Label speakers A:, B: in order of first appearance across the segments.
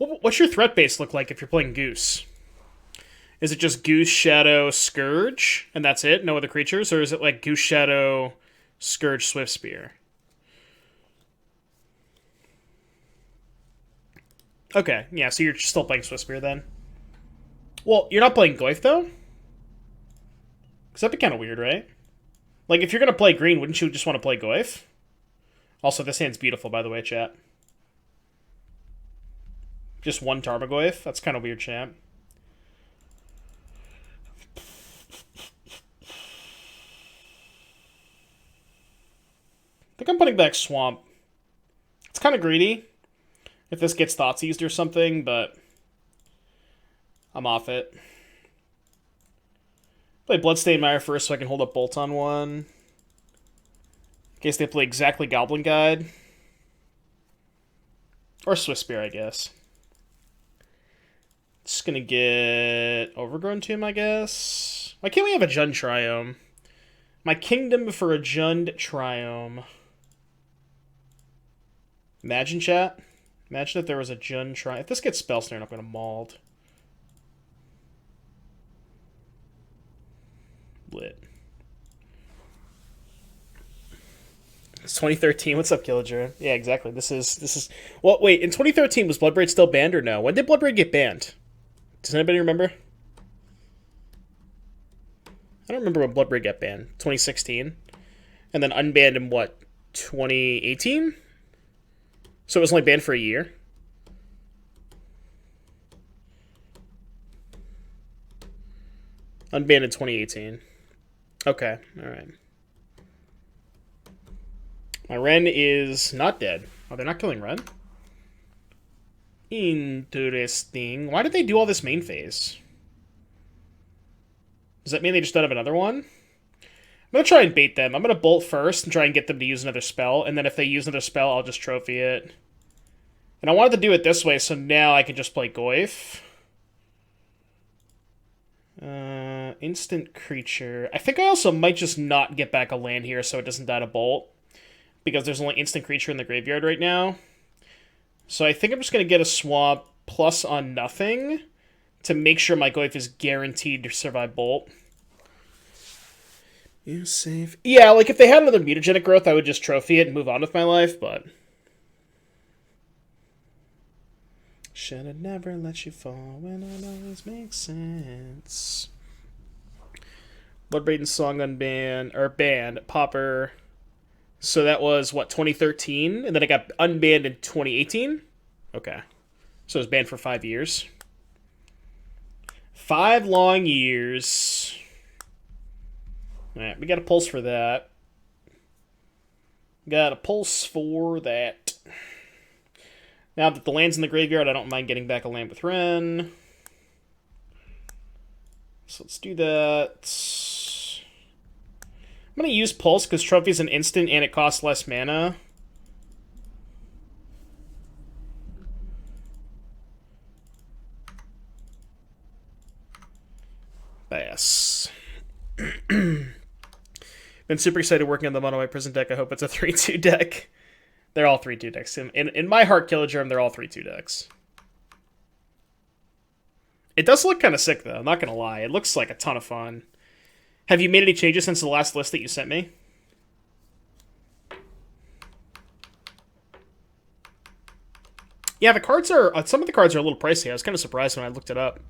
A: What's your threat base look like if you're playing Goose? Is it just Goose, Shadow, Scourge, and that's it? No other creatures? Or is it like Goose, Shadow, Scourge, Swift Spear? Okay, yeah, so you're still playing Swift Spear then. Well, you're not playing Goyf, though? Because that'd be kind of weird, right? Like, if you're going to play green, wouldn't you just want to play Goyf? Also, this hand's beautiful, by the way, chat. Just one Tarmogoyf? That's kind of weird, champ. I think I'm putting back Swamp. It's kind of greedy if this gets Thoughtseized or something, but I'm off it. Play Bloodstained Mire first so I can hold up Bolt on one. In case they play exactly Goblin Guide. Or Swift Spear, I guess. Just gonna get Overgrown Tomb, I guess. Why can't we have a Jund Triome? My kingdom for a Jund Triome. Imagine, chat. Imagine if there was a Jund Triome. If this gets Spell Snare, I'm gonna mauled. Lit. It's 2013. What's up, Killager? Yeah, exactly. This is. Well, wait. In 2013, was Bloodbraid still banned or no? When did Bloodbraid get banned? Does anybody remember? I don't remember when Bloodbraid got banned. 2016, and then unbanned in what? 2018. So it was only banned for a year. Unbanned in 2018. Okay, alright. My Ren is not dead. Oh, they're not killing Ren? Interesting. Why did they do all this main phase? Does that mean they just don't have another one? I'm going to try and bait them. I'm going to Bolt first and try and get them to use another spell, and then if they use another spell, I'll just trophy it. And I wanted to do it this way, so now I can just play Goyf. Instant creature. I think I also might just not get back a land here so it doesn't die to Bolt. Because there's only instant creature in the graveyard right now. So I think I'm just going to get a Swamp plus on nothing to make sure my Goyf is guaranteed to survive Bolt. You save. Yeah, like if they had another mutagenic growth, I would just trophy it and move on with my life, but. Should have never let you fall when it always makes sense. Bloodbraid and Song unbanned, or banned, Popper. So that was, what, 2013? And then it got unbanned in 2018? Okay. So it was banned for 5 years. 5 long years. Alright, we got a pulse for that. Got a pulse for that. Now that the land's in the graveyard, I don't mind getting back a land with Ren. So let's do that. I'm going to use Pulse because Trophy's an instant and it costs less mana. Bass. Been super excited working on the Mono White Prison deck. I hope it's a 3-2 deck. They're all 3-2 decks. In my heart, Killagerm, they're all 3-2 decks. It does look kind of sick, though. I'm not going to lie. It looks like a ton of fun. Have you made any changes since the last list that you sent me? Yeah, the cards are... some of the cards are a little pricey. I was kind of surprised when I looked it up.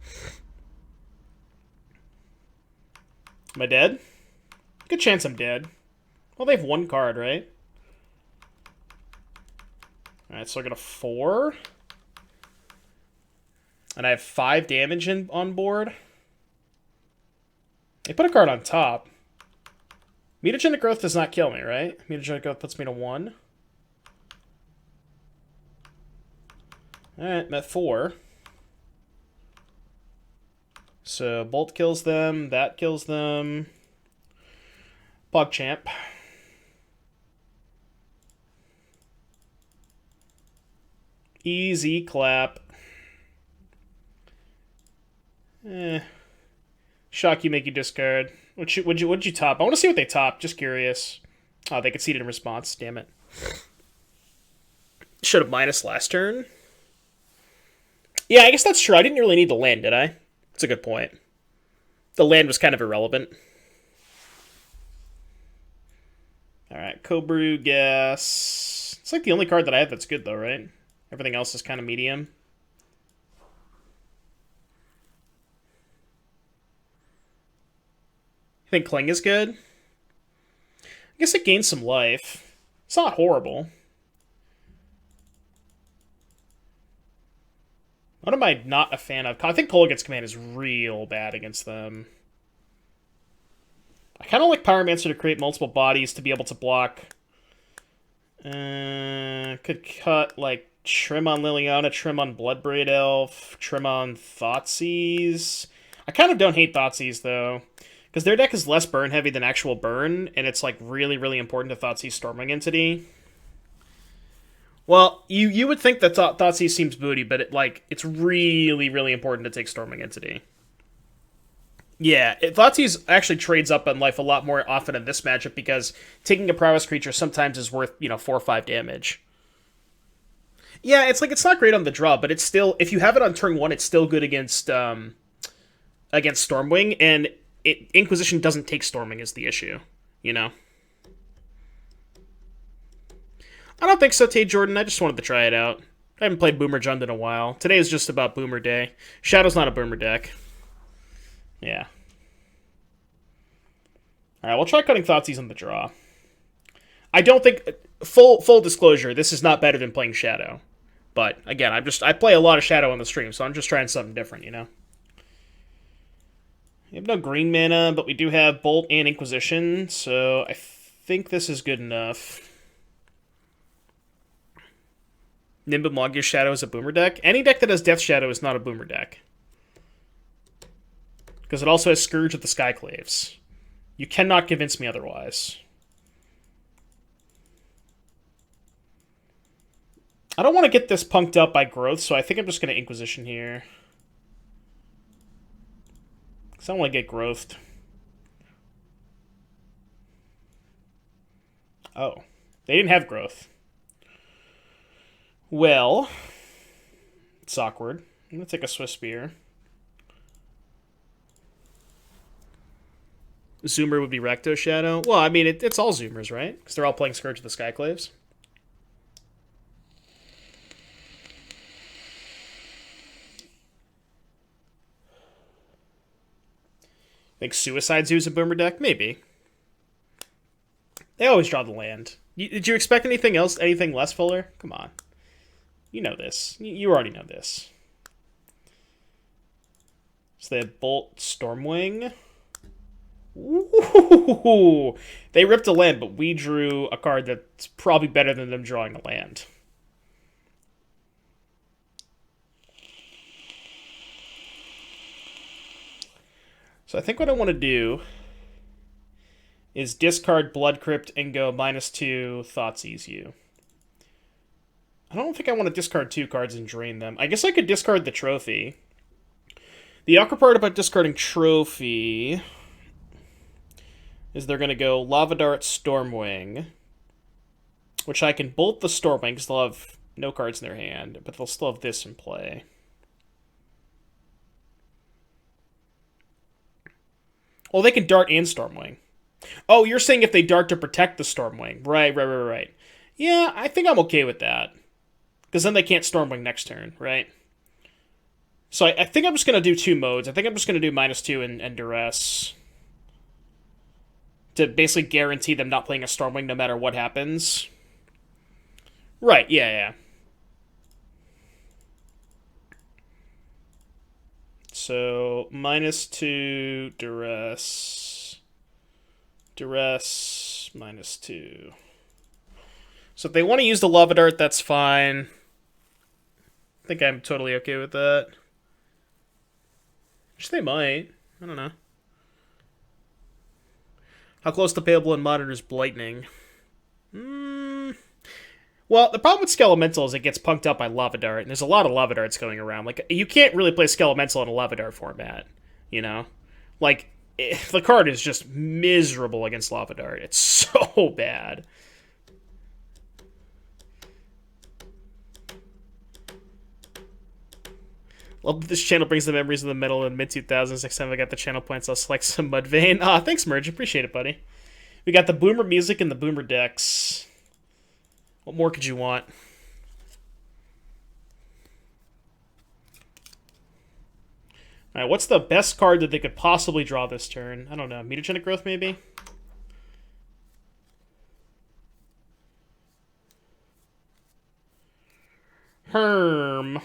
A: Am I dead? Good chance I'm dead. Well, they have one card, right? Alright, so I got a 4. And I have 5 damage on board. They put a card on top. Mutagenic Growth does not kill me, right? Mutagenic Growth puts me to 1. Alright, I'm at 4. So, Bolt kills them. That kills them. PogChamp. Easy clap. Shock you, make you discard. What'd you top? I want to see what they top. Just curious. Oh, they conceded in response. Damn it. Should have minus last turn. Yeah, I guess that's true. I didn't really need the land, did I? That's a good point. The land was kind of irrelevant. Alright, Cobrew, Gas. It's like the only card that I have that's good, though, right? Everything else is kind of medium. You think Cling is good? I guess it gains some life. It's not horrible. What am I not a fan of? I think Kolaghan's Command is real bad against them. I kind of like Pyromancer to create multiple bodies to be able to block. Could cut, like, Trim on Liliana, Trim on Bloodbraid Elf, Trim on Thoughtseize. I kind of don't hate Thoughtseize, though. Because their deck is less burn heavy than actual burn, and it's, like, really, really important to Thoughtseize Stormwing Entity. Well, you would think that Thoughtseize seems booty, but it's really, really important to take Stormwing Entity. Yeah, Thoughtseize actually trades up in life a lot more often in this matchup because taking a prowess creature sometimes is worth, 4 or 5 damage. Yeah, it's not great on the draw, but it's still, if you have it on turn 1, it's still good against Stormwing, and Inquisition doesn't take Storming is the issue, I don't think so, Tay Jordan. I just wanted to try it out. I haven't played Boomer JUND in a while. Today is just about Boomer Day. Shadow's not a Boomer deck. Yeah. Alright, we'll try cutting Thoughtseize on the draw. I don't think... Full disclosure, this is not better than playing Shadow. But, again, I play a lot of Shadow on the stream, so I'm just trying something different, We have no green mana, but we do have Bolt and Inquisition, so I think this is good enough. Nimbus Mongoose Shadow is a Boomer deck. Any deck that has Death Shadow is not a Boomer deck. Because it also has Scourge of the Skyclaves. You cannot convince me otherwise. I don't want to get this punked up by Growth, so I think I'm just going to Inquisition here. Because I don't want to get Growthed. Oh. They didn't have Growth. Well, it's awkward. I'm going to take a Swiss Spear. Zoomer would be Recto Shadow. Well, I mean, it's all Zoomers, right? Because they're all playing Scourge of the Skyclaves. Think Suicide Zoo's a Boomer deck? Maybe. They always draw the land. Did you expect anything else? Anything less, Fuller? Come on. You know this. You already know this. So they have Bolt, Stormwing. Ooh, they ripped a land, but we drew a card that's probably better than them drawing a land. So I think what I want to do is discard Blood Crypt and go -2 Thoughtseize you. I don't think I want to discard 2 cards and drain them. I guess I could discard the Trophy. The awkward part about discarding Trophy is they're going to go Lava Dart, Stormwing, which I can bolt the Stormwing because they'll have no cards in their hand, but they'll still have this in play. Well, they can Dart and Stormwing. Oh, you're saying if they Dart to protect the Stormwing. Right. Yeah, I think I'm okay with that. Because then they can't Stormwing next turn, right? So I think I'm just going to do 2 modes. I think I'm just going to do -2 and Duress. To basically guarantee them not playing a Stormwing no matter what happens. Right, yeah. So, -2, Duress. Duress, -2. So if they want to use the Lava Dart, that's fine. I think I'm totally okay with that. Which they might. I don't know. How close to payable in Modern is Blightning? Well, the problem with Skelemental is it gets punked up by Lava Dart, and there's a lot of Lava Darts going around. Like, you can't really play Skelemental in a Lava Dart format, Like, the card is just miserable against Lava Dart. It's so bad. Love that this channel brings the memories of the middle and mid-2000s. Next time I got the channel points, I'll select some Mudvayne. Ah, thanks, Merge. Appreciate it, buddy. We got the Boomer music and the Boomer decks. What more could you want? Alright, what's the best card that they could possibly draw this turn? I don't know. Mutagenic Growth, maybe? Herm. I'm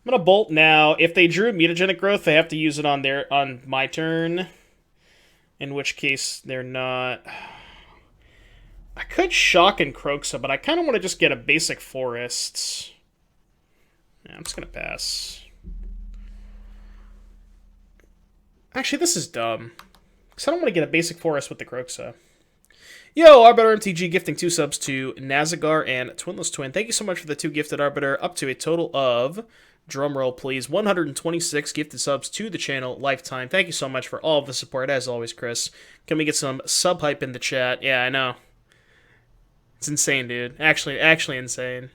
A: gonna bolt now. If they drew Mutagenic Growth, they have to use it on my turn. In which case, they're not... I could Shock and Kroxa, but I kind of want to just get a basic Forest. Yeah, I'm just gonna pass. Actually, this is dumb. Because I don't want to get a basic Forest with the Kroxa. Yo, Arbiter MTG gifting 2 subs to Nazagar and Twinless Twin. Thank you so much for the 2 gifted Arbiter, up to a total of, drumroll please, 126 gifted subs to the channel lifetime. Thank you so much for all of the support, as always, Chris. Can we get some sub hype in the chat? Yeah, I know. It's insane, dude. Actually insane.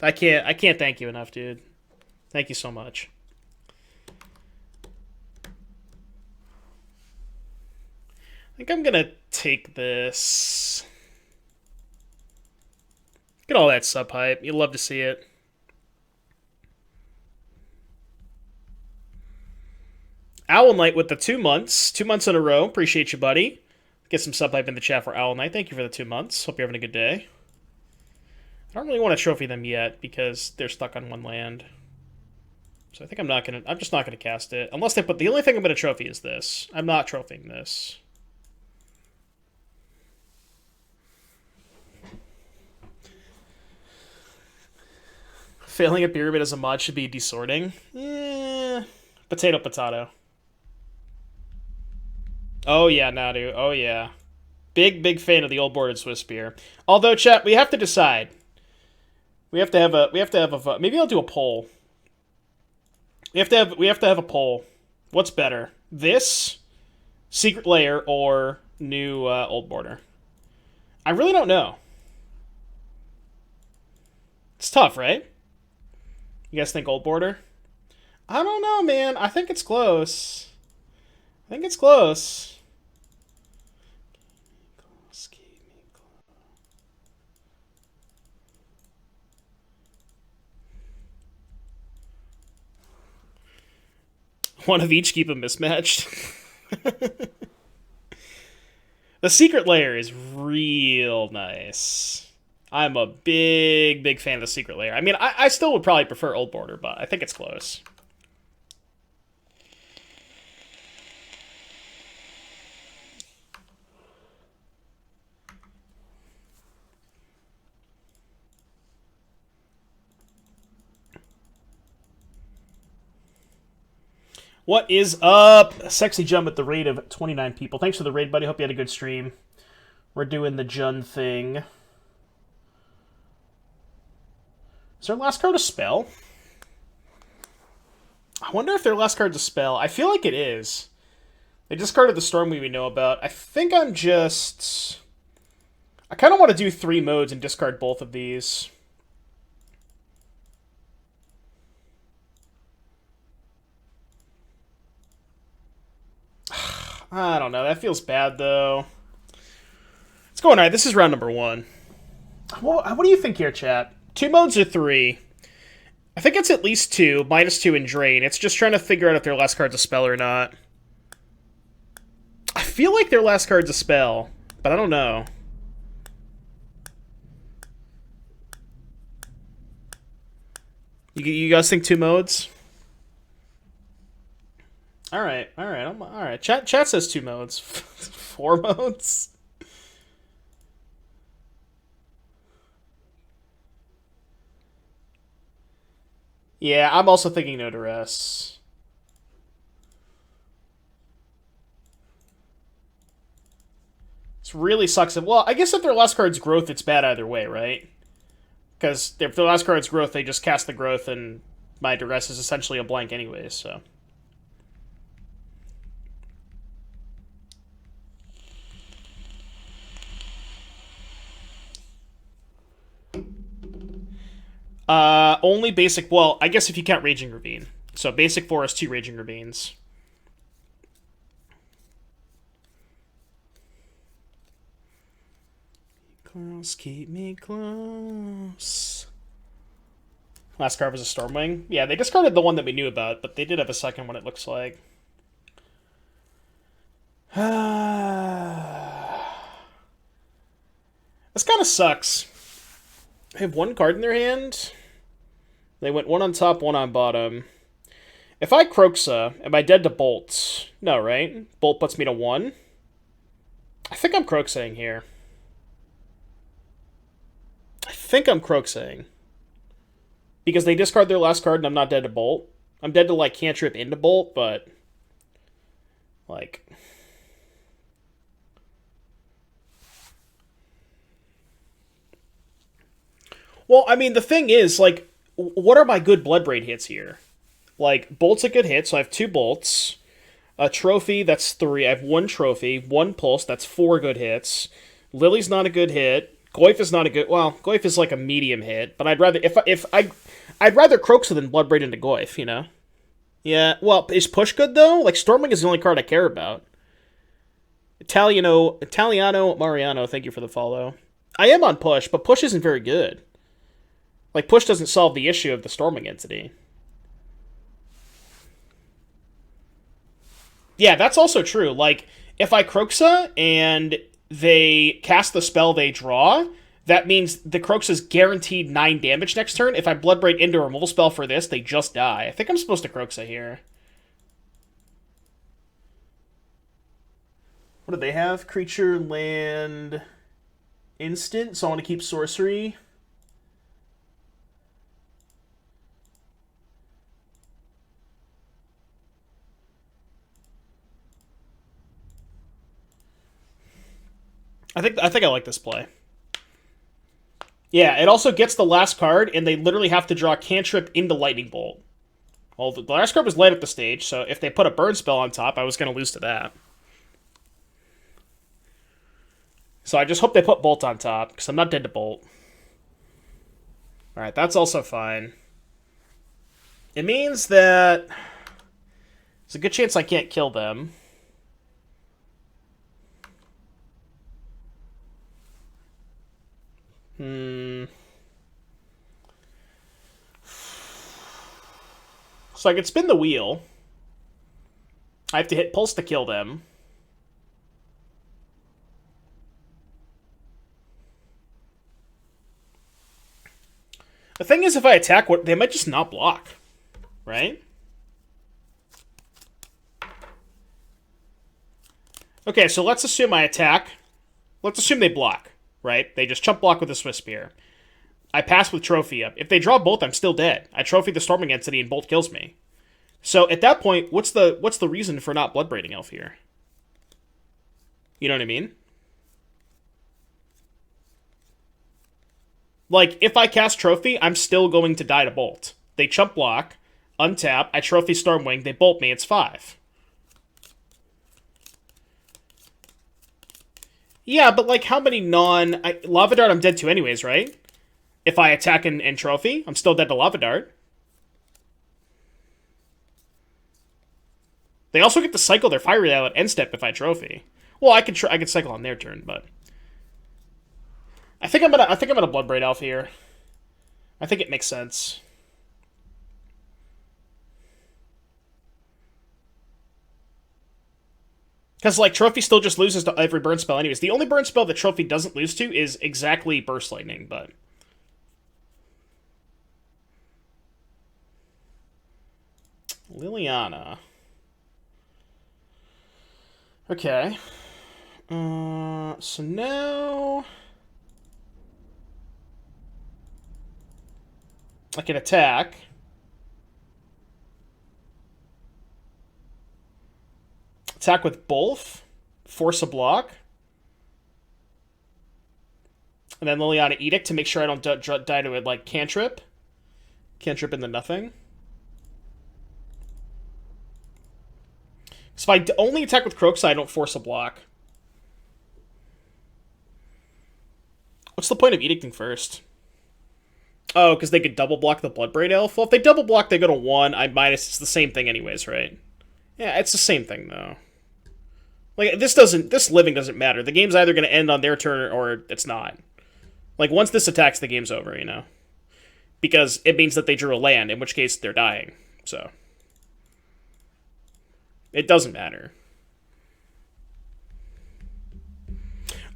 A: I can't thank you enough, dude. Thank you so much. I think I'm gonna take this. Get all that sub hype. You'd love to see it. Owl Knight with the 2 months. 2 months in a row. Appreciate you, buddy. Get some sub hype in the chat for Owl Knight. Thank you for the 2 months. Hope you're having a good day. I don't really want to trophy them yet because they're stuck on 1 land. So I think I'm just not gonna cast it. Unless they put, the only thing I'm gonna trophy is this. I'm not trophying this. Failing a pyramid as a mod should be desorting. Yeah. Potato, potato. Oh yeah, Nadu. Oh yeah. Big fan of the old boarded Swiss beer. Although, chat, we have to decide. We have to have a vote. Maybe I'll do a poll. We have to have a poll. What's better? This, Secret Lair, or new old border? I really don't know. It's tough, right? You guys think old border? I don't know, man. I think it's close. I think it's close. One of each, keep them mismatched. The Secret Lair is real nice. I'm a big fan of the Secret Lair. I mean, I still would probably prefer Old Border, but I think it's close. What is up? Sexy Jump at the rate of 29 people. Thanks for the raid, buddy. Hope you had a good stream. We're doing the JUND thing. Is their last card a spell? I wonder if their last card's a spell. I feel like it is. They discarded the Stormweave we know about. I think I'm just... I kind of want to do 3 modes and discard both of these. I don't know. That feels bad, though. It's going all right. This is round number 1. What do you think here, chat? 2 modes or 3? I think it's at least 2. -2 and Drain. It's just trying to figure out if their last card's a spell or not. I feel like their last card's a spell, but I don't know. You guys think 2 modes? All right. Chat says 2 modes. 4 modes. Yeah, I'm also thinking no duress. This really sucks. Well, I guess if their last card's growth, it's bad either way, right? Because if their last card's growth, they just cast the growth, and my duress is essentially a blank anyways, so... Only basic. Well, I guess if you count Raging Ravine. So basic forest, 2 Raging Ravines. Close, keep me close. Last card was a Stormwing. Yeah, they discarded the one that we knew about, but they did have a second one, it looks like. This kind of sucks. They have 1 card in their hand. They went 1 on top, 1 on bottom. If I Kroxa, am I dead to Bolt? No, right? Bolt puts me to 1. I think I'm Kroxaing here. I think I'm Kroxaing. Because they discard their last card and I'm not dead to Bolt. I'm dead to, like, cantrip into Bolt, but... like... well, I mean, the thing is, like, what are my good Bloodbraid hits here? Like, Bolt's a good hit, so I have 2 Bolts. A Trophy, that's 3. I have 1 Trophy. 1 Pulse, that's 4 good hits. Lily's not a good hit. Goyf is not a good... well, Goyf is like a medium hit, but I'd rather... I'd rather Kroxa than Bloodbraid into Goyf, you know? Yeah, well, is Push good, though? Like, Stormwing is the only card I care about. Italiano Mariano, thank you for the follow. I am on Push, but Push isn't very good. Like, Push doesn't solve the issue of the Storming entity. Yeah, that's also true. Like, if I Kroxa and they cast the spell they draw, that means the Kroxa's guaranteed 9 damage next turn. If I Bloodbraid into a removal spell for this, they just die. I think I'm supposed to Kroxa here. What do they have? Creature, land, instant. So I want to keep sorcery. I think I like this play. Yeah, it also gets the last card, and they literally have to draw cantrip into Lightning Bolt. Well, the last card was light up the stage, so if they put a burn spell on top, I was going to lose to that. So I just hope they put Bolt on top, because I'm not dead to Bolt. Alright, that's also fine. It means that there's a good chance I can't kill them. So I could spin the wheel. I have to hit Pulse to kill them. The thing is, if I attack, they might just not block. Right? Okay, so let's assume I attack. Let's assume they block. Right? They just chump block with a Swiss Spear. I pass with Trophy up. If they draw Bolt, I'm still dead. I Trophy the Storming entity and Bolt kills me. So at that point, what's the reason for not Bloodbraiding Elf here? You know what I mean? Like, if I cast Trophy, I'm still going to die to Bolt. They chump block, untap, I Trophy Stormwing, they Bolt me, it's 5. Yeah, but like, how many Lava Dart I'm dead to anyways, right? If I attack and Trophy, I'm still dead to Lava Dart. They also get to cycle their Fire Rail at end step if I Trophy. Well, I could cycle on their turn, but I think I'm gonna Bloodbraid Elf here. I think it makes sense. Because, like, Trophy still just loses to every burn spell anyways. The only burn spell that Trophy doesn't lose to is exactly Burst Lightning, but Liliana. Okay. So now I can attack. Attack with both. Force a block. And then Liliana Edict to make sure I don't die to it, like, cantrip. Cantrip into nothing. So if I only attack with Kroxa, I don't force a block. What's the point of Edicting first? Oh, because they could double block the Bloodbraid Elf? Well, if they double block, they go to 1. I minus. It's the same thing anyways, right? Yeah, it's the same thing, though. Like, this living doesn't matter. The game's either going to end on their turn or it's not. Like, once this attacks, the game's over, you know? Because it means that they drew a land, in which case they're dying. So. It doesn't matter.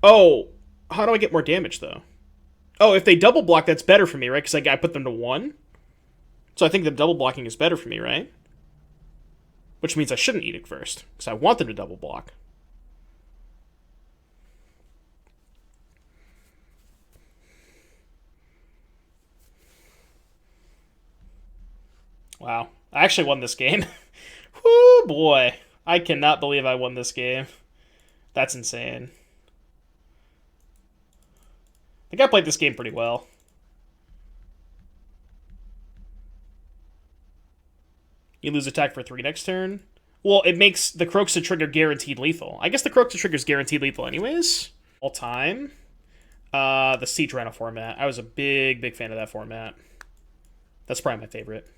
A: Oh, how do I get more damage, though? Oh, if they double block, that's better for me, right? Because I put them to 1. So I think the double blocking is better for me, right? Which means I shouldn't eat it first, because I want them to double block. Wow. I actually won this game. Whoo, boy. I cannot believe I won this game. That's insane. I think I played this game pretty well. You lose attack for 3 next turn. Well, it makes the Croaksa trigger guaranteed lethal. I guess the Croaksa trigger is guaranteed lethal anyways. All time. The Siege Rhino format. I was a big fan of that format. That's probably my favorite.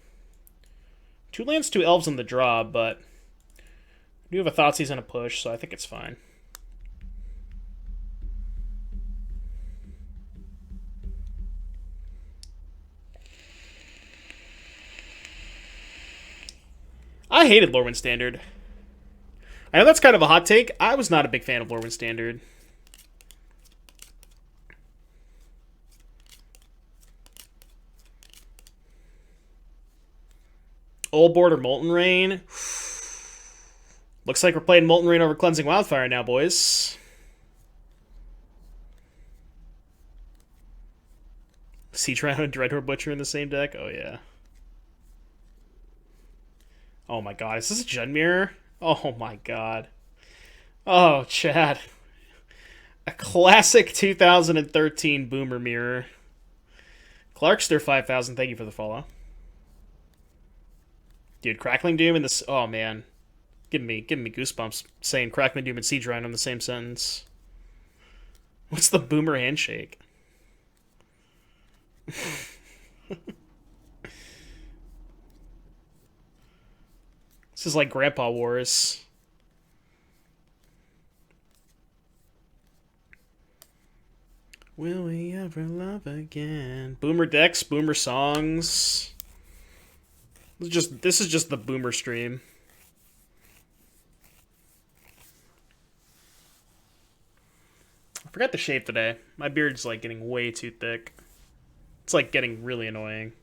A: 2 lands, 2 elves on the draw, but I do have a Thoughtseize and a push, so I think it's fine. I hated Lorwyn Standard. I know that's kind of a hot take. I was not a big fan of Lorwyn Standard. Old Board or Molten Rain? Looks like we're playing Molten Rain over Cleansing Wildfire now, boys. Siege Rhino and Dreadhorde Butcher in the same deck? Oh, yeah. Oh my god, is this a Jund mirror? Oh my god. Oh, Chad. A classic 2013 Boomer mirror. Clarkster 5000, thank you for the follow. Dude, Crackling Doom and this. Oh man. Giving me goosebumps saying Crackling Doom and Siege Rhino in the same sentence. What's the Boomer handshake? This is like Grandpa Wars. Will we ever love again? Boomer decks, Boomer songs. This is just the Boomer stream. I forgot to shave today. My beard's like getting way too thick. It's like getting really annoying.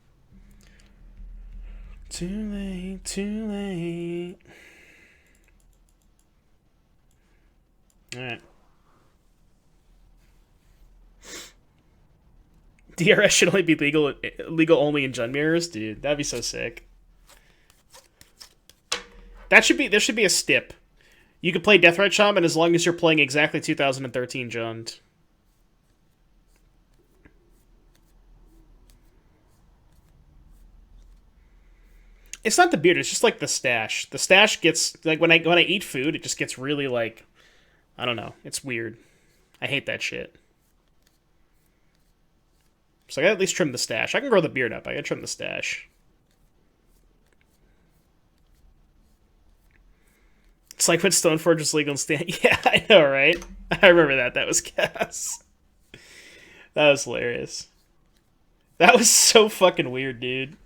A: Too late, too late. Alright. DRS should only be legal only in Jund mirrors? Dude, that'd be so sick. There should be a stip. You could play Deathrite Shaman as long as you're playing exactly 2013 Jund. It's not the beard, it's just like the stash. The stash gets like when I eat food, it just gets really like I don't know. It's weird. I hate that shit. So I gotta at least trim the stash. I can grow the beard up. I gotta trim the stash. It's like when Stoneforge was legal and stand. Yeah, I know, right? I remember that. That was gas. That was hilarious. That was so fucking weird, dude.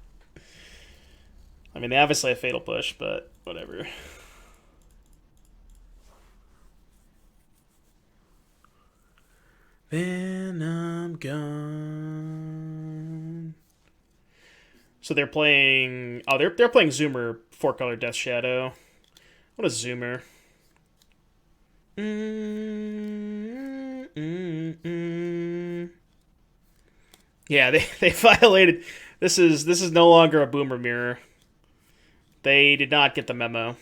A: I mean, they obviously have Fatal Push, but whatever. Then I'm gone. So they're playing. Oh, they're playing Zoomer 4-color Death Shadow. What is Zoomer? Yeah, they violated. This is no longer a Boomer mirror. They did not get the memo.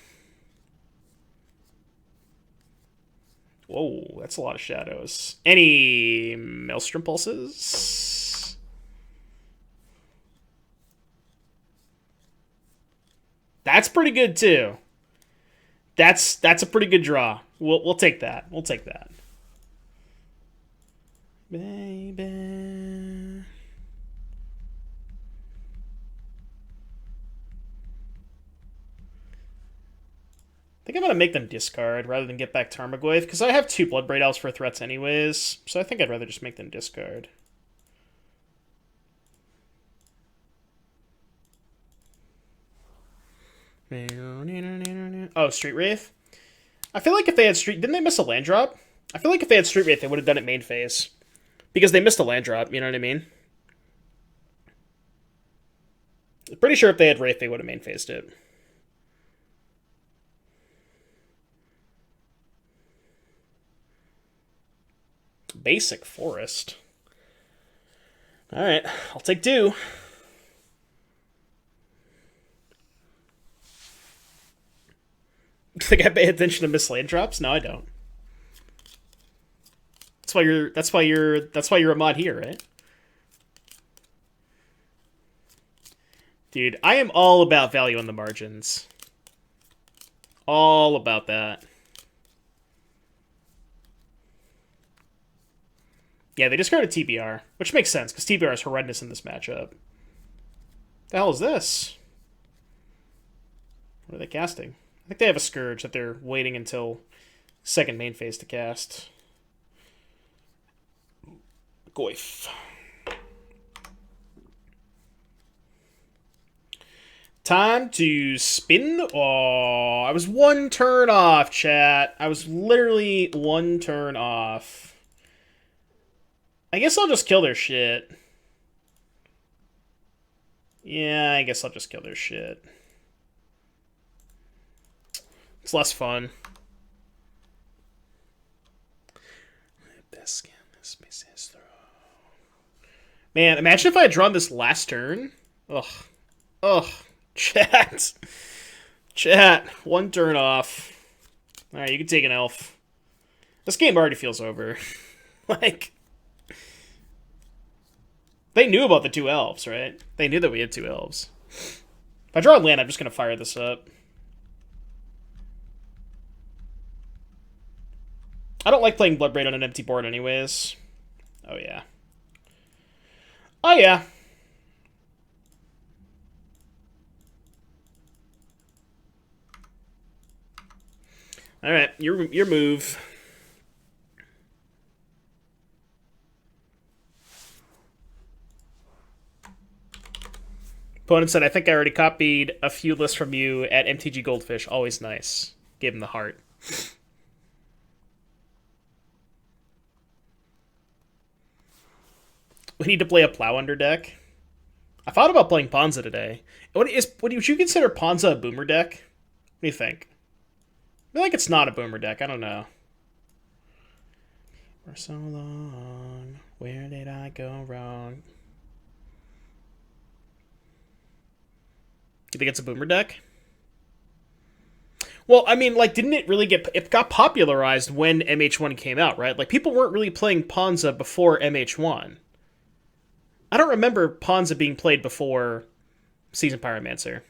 A: Whoa, that's a lot of shadows. Any Maelstrom Pulses? That's pretty good too. That's a pretty good draw. We'll take that. We'll take that. Baby. think I'm going to make them discard rather than get back Tarmogoyf, because I have 2 Bloodbraid Elves for threats anyways, so I think I'd rather just make them discard. Oh, Street Wraith? I feel like if they had Street... Didn't they miss a land drop? I feel like if they had Street Wraith, they would have done it main phase. Because they missed a land drop, you know what I mean? I'm pretty sure if they had Wraith, they would have main phased it. Basic Forest. Alright, I'll take 2. Think I pay attention to miss land drops? No, I don't. That's why you're a mod here, right? Dude, I am all about value on the margins. All about that. Yeah, they discarded TBR, which makes sense, because TBR is horrendous in this matchup. The hell is this? What are they casting? I think they have a Scourge that they're waiting until second main phase to cast. Goyf. Time to spin. Oh, I was 1 turn off, chat. I was literally 1 turn off. I guess I'll just kill their shit. Yeah, I guess I'll just kill their shit. It's less fun. Man, imagine if I had drawn this last turn. Ugh. Ugh. Chat. Chat. 1 turn off. Alright, you can take an elf. This game already feels over. Like... They knew about the 2 elves, right? They knew that we had 2 elves. If I draw a land, I'm just going to fire this up. I don't like playing Bloodbraid on an empty board anyways. Oh, yeah. Oh, yeah. Alright, your move. Opponent said, I think I already copied a few lists from you at MTG Goldfish. Always nice. Gave him the heart. We need to play a Plow Under deck. I thought about playing Ponza today. Would you consider Ponza a Boomer deck? What do you think? I feel like it's not a Boomer deck. I don't know. For so long, where did I go wrong? You think it's a Boomer deck? Well, I mean, like, didn't it really it got popularized when MH1 came out, right? Like, people weren't really playing Ponza before MH1. I don't remember Ponza being played before Season Pyromancer.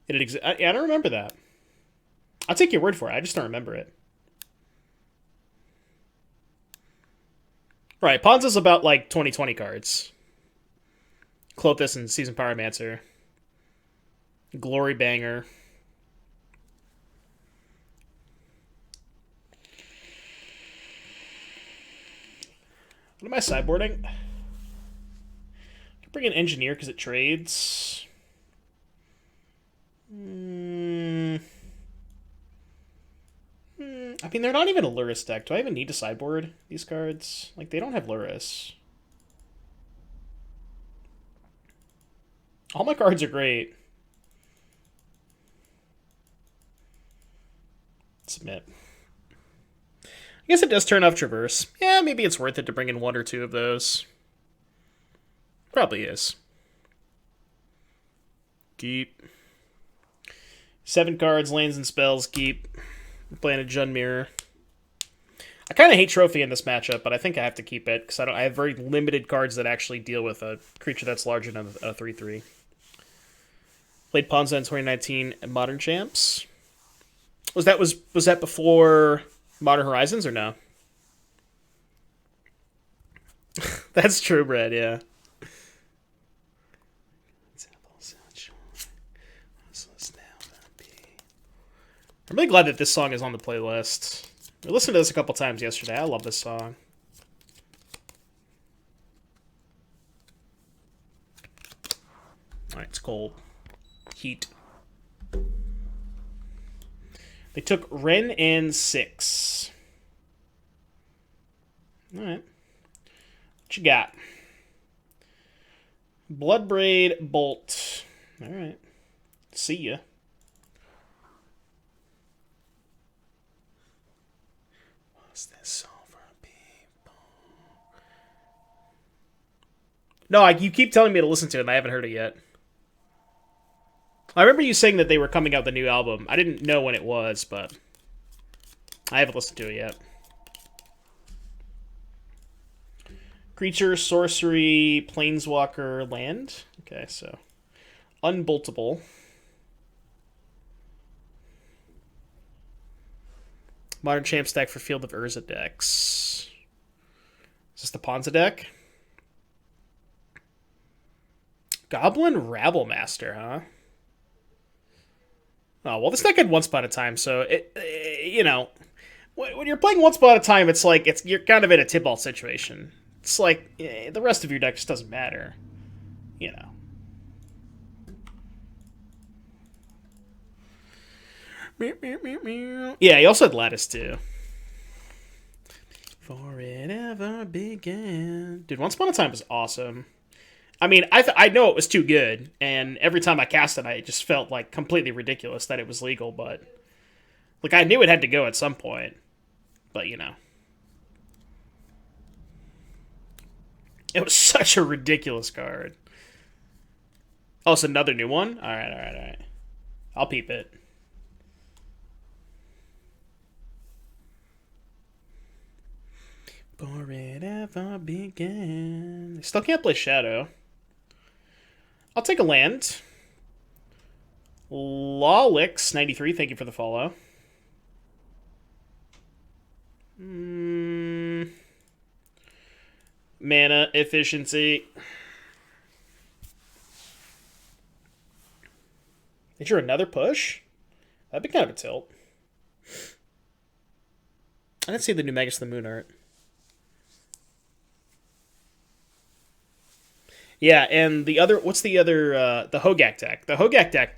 A: I don't remember that. I'll take your word for it. I just don't remember it. Right, Ponza's about, like, 2020 cards. Clothis and Season Pyromancer. Glory Banger. What am I sideboarding? I can bring an Engineer because it trades. I mean, they're not even a Luris deck. Do I even need to sideboard these cards? Like, they don't have Luris. All my cards are great. Submit. I guess it does turn off Traverse. Yeah, maybe it's worth it to bring in 1 or 2 of those. Probably is. Keep. 7 cards, lands, and spells. Keep. We're playing a Jund Mirror. I kind of hate Trophy in this matchup, but I think I have to keep it because I have very limited cards that actually deal with a creature that's larger than a 3/3. Played Ponza in 2019 at Modern Champs. Was that before Modern Horizons or no? That's true, Brad. Yeah. I'm really glad that this song is on the playlist. I listened to this a couple times yesterday. I love this song. Alright, it's cold. Heat. They took Ren and 6. Alright. What you got? Bloodbraid Bolt. Alright. See ya. What's this song for people? No, you keep telling me to listen to it, and I haven't heard it yet. I remember you saying that they were coming out with a new album. I didn't know when it was, but I haven't listened to it yet. Creature, sorcery, planeswalker, land. Okay, so unboltable. Modern Champs deck for Field of Urza decks. Is this the Ponza deck? Goblin Rabblemaster, huh? Oh, well, this deck had Once Upon a Time, so you know, when you're playing Once Upon a Time, it's like you're kind of in a Tibalt situation. It's like the rest of your deck just doesn't matter, you know. Yeah, he also had Lattice too. For it ever began, dude. Once Upon a Time was awesome. I mean, I know it was too good, and every time I cast it, I just felt like completely ridiculous that it was legal. But like, I knew it had to go at some point. But you know, it was such a ridiculous card. Oh, it's another new one. All right. I'll peep it. For it ever began. Still can't play Shadow. I'll take a land. Lawlix 93, thank you for the follow. Mana efficiency. Is there another push? That'd be kind of a tilt. I didn't see the new Magus the Moon art. Yeah, and the other, what's the other, the Hogak deck. The Hogak deck,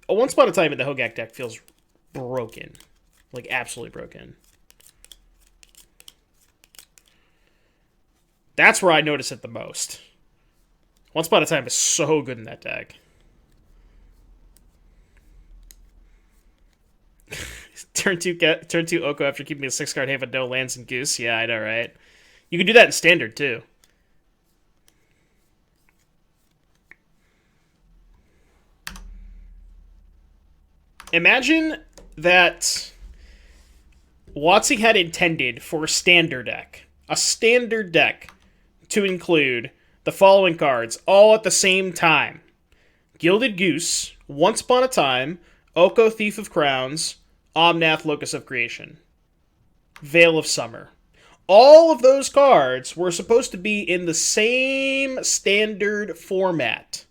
A: Once Upon a Time in the Hogak deck feels broken. Like, absolutely broken. That's where I notice it the most. Once Upon a Time is so good in that deck. turn two Oko after keeping a 6-card hand with no lands and Goose. Yeah, I know, right? You can do that in Standard, too. Imagine that WotC had intended for a standard deck to include the following cards all at the same time. Gilded Goose, Once Upon a Time, Oko Thief of Crowns, Omnath Locus of Creation, Veil of Summer. All of those cards were supposed to be in the same standard format.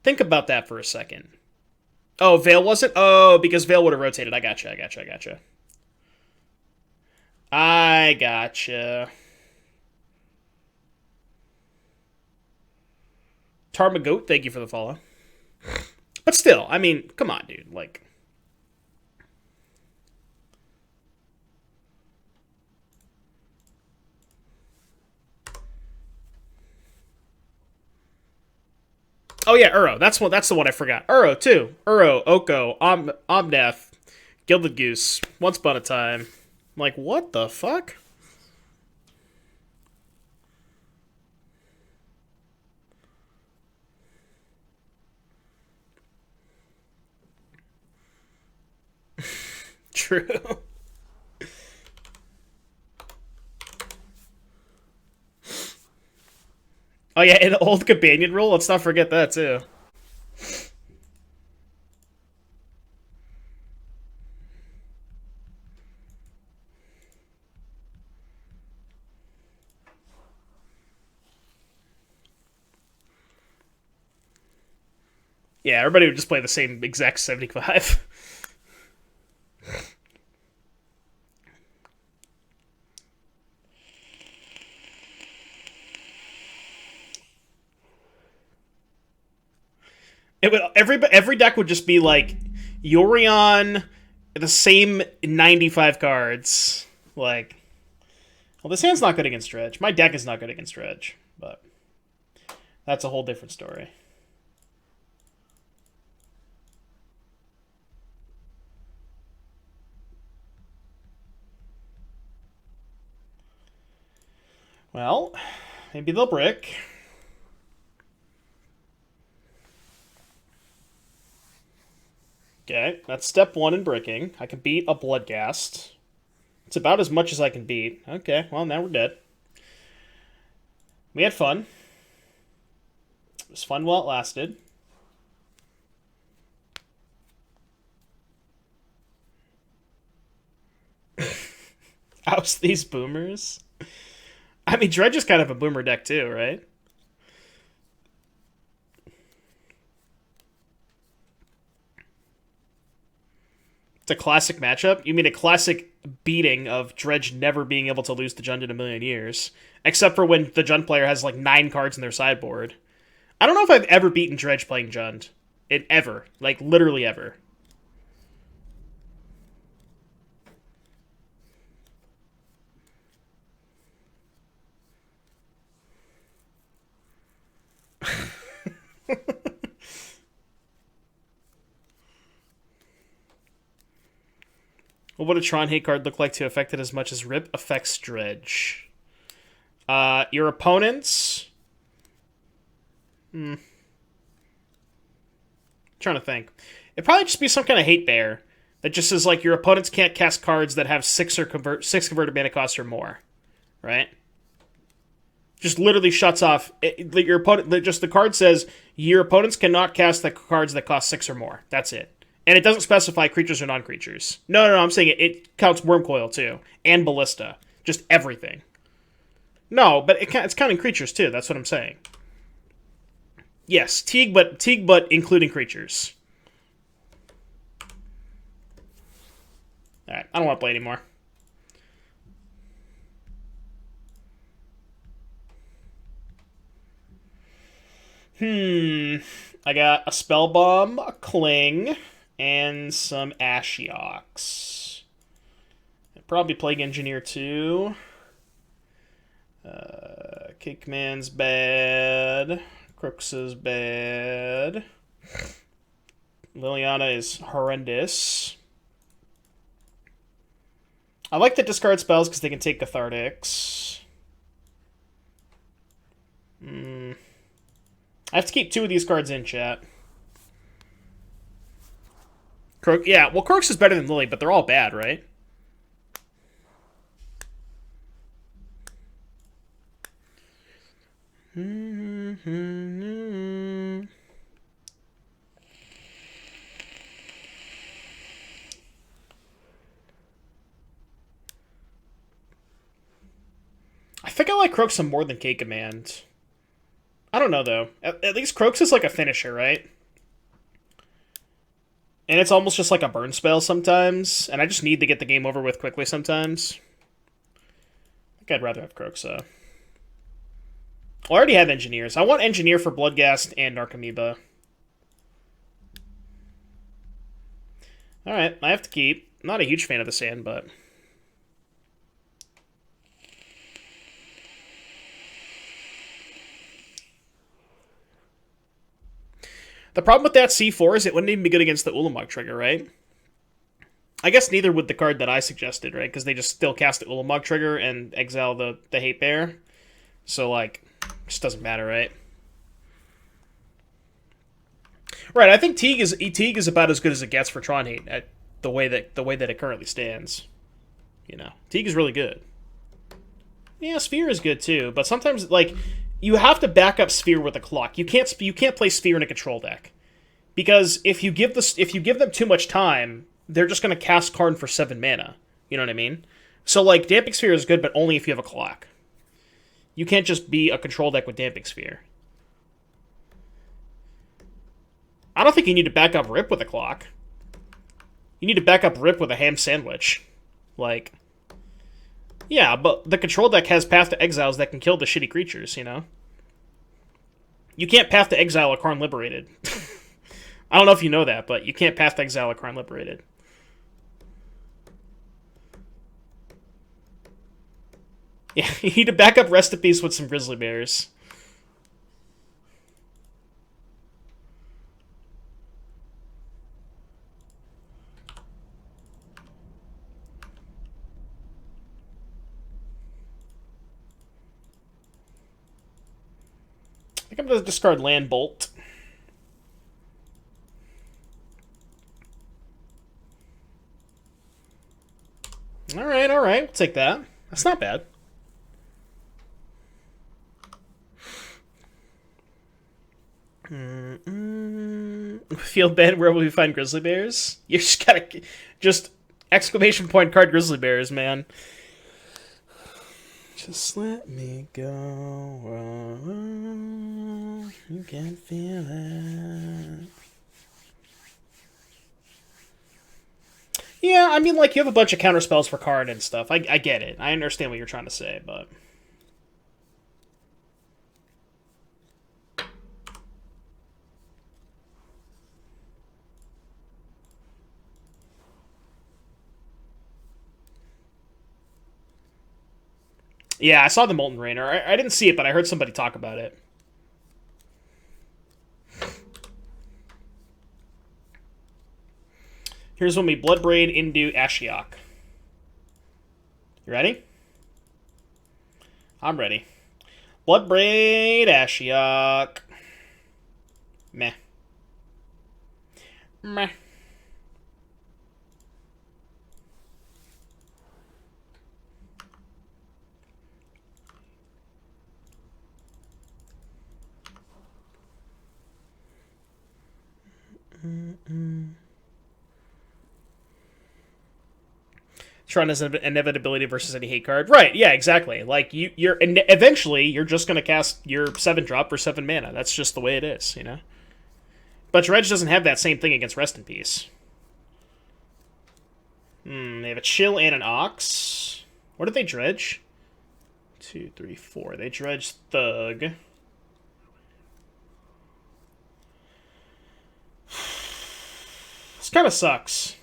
A: Think about that for a second. Oh, Veil wasn't? Oh, because Veil would have rotated. I gotcha. Tarmagoat, thank you for the follow. But still, I mean, come on, dude. Like, oh yeah, Uro. That's the one I forgot. Uro too. Uro, Oko, Omnath, Gilded Goose, Once Upon a Time. Like, what the fuck? True. Oh yeah, and old companion rule. Let's not forget that too. Yeah, everybody would just play the same exact 75. It would every deck would just be like Yorion, the same 95 cards. Like, well, this hand's not good against Dredge. My deck is not good against Dredge, but that's a whole different story. Well, maybe they'll brick. Okay, that's step one in bricking. I can beat a Bloodghast. It's about as much as I can beat. Okay, well, now we're dead. We had fun. It was fun while it lasted. Oust these boomers. I mean, Dredge is kind of a boomer deck too, right? It's a classic matchup. You mean a classic beating of Dredge never being able to lose to Jund in a million years, except for when the Jund player has like 9 cards in their sideboard. I don't know if I've ever beaten Dredge playing Jund. Ever. Like, literally ever. What would a Tron hate card look like to affect it as much as Rip affects Dredge? Your opponents... Trying to think. It'd probably just be some kind of hate bear that just says, like, your opponents can't cast cards that have 6 converted mana cost or more. Right? Just literally shuts off... your opponent. Just the card says, your opponents cannot cast the cards that cost 6 or more. That's it. And it doesn't specify creatures or non-creatures. No, I'm saying it counts Wormcoil, too. And Ballista. Just everything. No, but it's counting creatures, too. That's what I'm saying. Yes, Teague, but including creatures. Alright, I don't want to play anymore. I got a Spell Bomb, a Cling, and some Ashioks. I'd probably Plague Engineer too. Cakeman's bad. Crooks is bad. Liliana is horrendous. I like to discard spells because they can take Cathartics. I have to keep 2 of these cards in, chat. Yeah, well, Crooks is better than Lily, but they're all bad, right? I think I like Crooks some more than Cake Command. I don't know, though. At least Crooks is like a finisher, right? And it's almost just like a burn spell sometimes, and I just need to get the game over with quickly sometimes. I think I'd rather have Crooks, though. Well, I already have Engineers. I want Engineer for Bloodghast and Narcomoeba. Alright, I have to keep. I'm not a huge fan of the sand, but... The problem with that C4 is it wouldn't even be good against the Ulamog trigger, right? I guess neither would the card that I suggested, right? Because they just still cast the Ulamog trigger and exile the Hate Bear. So, like, it just doesn't matter, right? Right, I think Teague is about as good as it gets for Tron Hate at the way that it currently stands. You know, Teague is really good. Yeah, Sphere is good too, but sometimes like you have to back up Sphere with a clock. You can't play Sphere in a control deck because if you give them too much time, they're just going to cast Karn for 7 mana. You know what I mean? So like Damping Sphere is good, but only if you have a clock. You can't just be a control deck with Damping Sphere. I don't think you need to back up Rip with a clock. You need to back up Rip with a ham sandwich. Like, yeah, but the control deck has Path to Exiles that can kill the shitty creatures, you know? You can't Path to Exile a Karn Liberated. I don't know if you know that, but you can't Path to Exile a Karn Liberated. Yeah, you need to back up Rest in Peace with some Grizzly Bears. I think I'm going to discard Land Bolt. Alright, alright. We'll take that. That's not bad. Field bed, where will we find Grizzly Bears? You just gotta... Just exclamation point card Grizzly Bears, man. Just let me go. Oh, you can feel it. Yeah, I mean, like, you have a bunch of counter spells for Karn and stuff. I get it. I understand what you're trying to say, but... Yeah, I saw the Molten Rainer. I didn't see it, but I heard somebody talk about it. Here's when we Bloodbraid into Ashiok. You ready? I'm ready. Bloodbraid, Ashiok. Meh. Meh. Tron is an inevitability versus any hate card. Right, yeah, exactly. Like, you're eventually, you're just going to cast your 7-drop for 7 mana. That's just the way it is, you know? But Dredge doesn't have that same thing against Rest in Peace. They have a Chill and an Ox. What did they dredge? 2, 3, 4. They dredge Thug. This kind of sucks.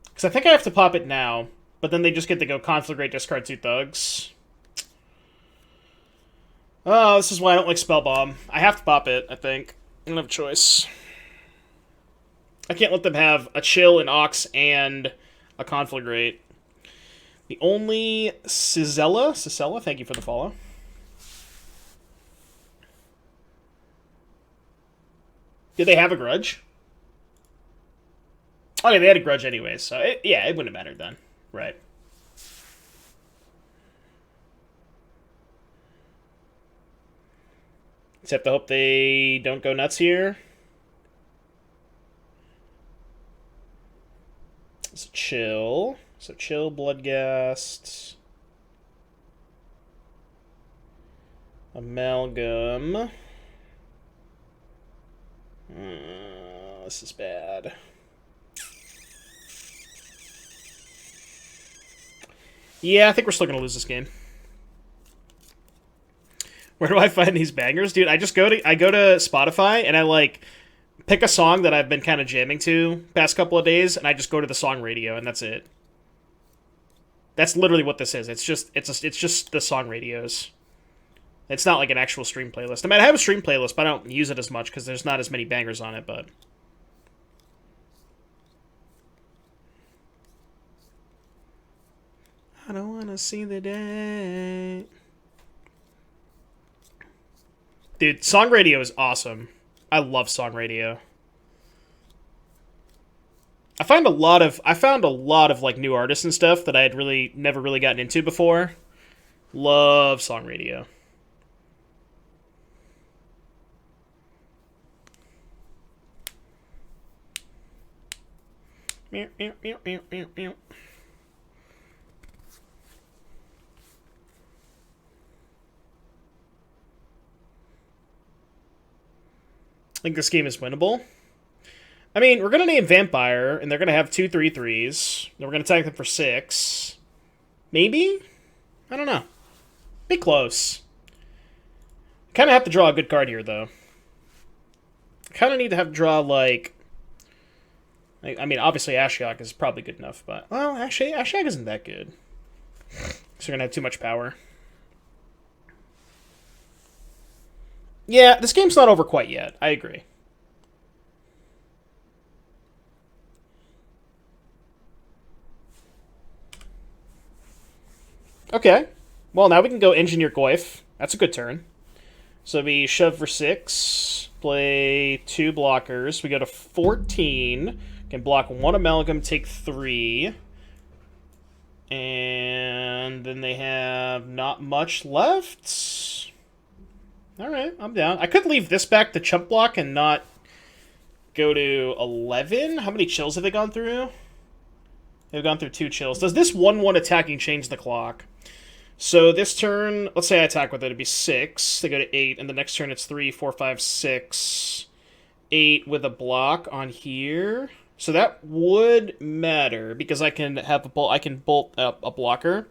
A: Because I think I have to pop it now, but then they just get to go Conflagrate, discard 2 Thugs. Oh, this is why I don't like Spellbomb. I have to pop it, I think. I don't have a choice. I can't let them have a Chill, an Ox, and a Conflagrate. The only Cicella, thank you for the follow. Did they have a Grudge? Oh, yeah, they had a Grudge anyways, so yeah, it wouldn't have mattered then. Right. Except I hope they don't go nuts here. So Chill. So Chill, Bloodghast. Amalgam. This is bad. Yeah, I think we're still going to lose this game. Where do I find these bangers? Dude, I go to Spotify and I, like, pick a song that I've been kind of jamming to past couple of days, and I just go to the song radio, and that's it. That's literally what this is. It's just the song radios. It's not like an actual stream playlist. I mean, I have a stream playlist, but I don't use it as much because there's not as many bangers on it, but... I don't want to see the day. Dude, song radio is awesome. I love song radio. I found a lot of like new artists and stuff that I had never really gotten into before. Love song radio. Meow, meow, meow, meow, meow, meow. I think this game is winnable. I mean, we're going to name Vampire, and they're going to have 2/3/3s. Then we're going to attack them for 6. Maybe? I don't know. Be close. Kind of have to draw a good card here, though. Kind of need to have draw, like... I mean, obviously Ashiok is probably good enough, but... Well, actually, Ashiok isn't that good. So we're going to have too much power. Yeah, this game's not over quite yet. I agree. Okay. Well, now we can go Engineer Goyf. That's a good turn. So we shove for 6. Play 2 blockers. We go to 14. Can block 1 Amalgam, take 3. And then they have not much left. Alright, I'm down. I could leave this back to chump block and not go to 11. How many chills have they gone through? They've gone through 2 chills. Does this 1/1 attacking change the clock? So this turn, let's say I attack with it, it'd be 6. They go to 8, and the next turn it's 3, 4, 5, 6, 8 with a block on here. So that would matter because I can have a bolt. I can bolt a blocker.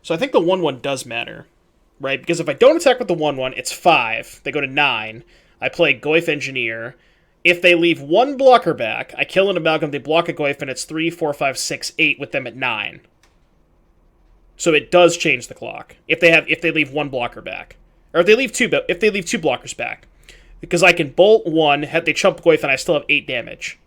A: So I think the 1/1 does matter, right? Because if I don't attack with the 1/1, it's 5. They go to 9. I play Goyf Engineer. If they leave 1 blocker back, I kill an Amalgam. They block a Goyf, and it's 3, 4, 5, 6, 8 with them at 9. So it does change the clock if they leave 1 blocker back, or if they leave 2 blockers back, because I can bolt 1, they chump Goyf, and I still have 8 damage.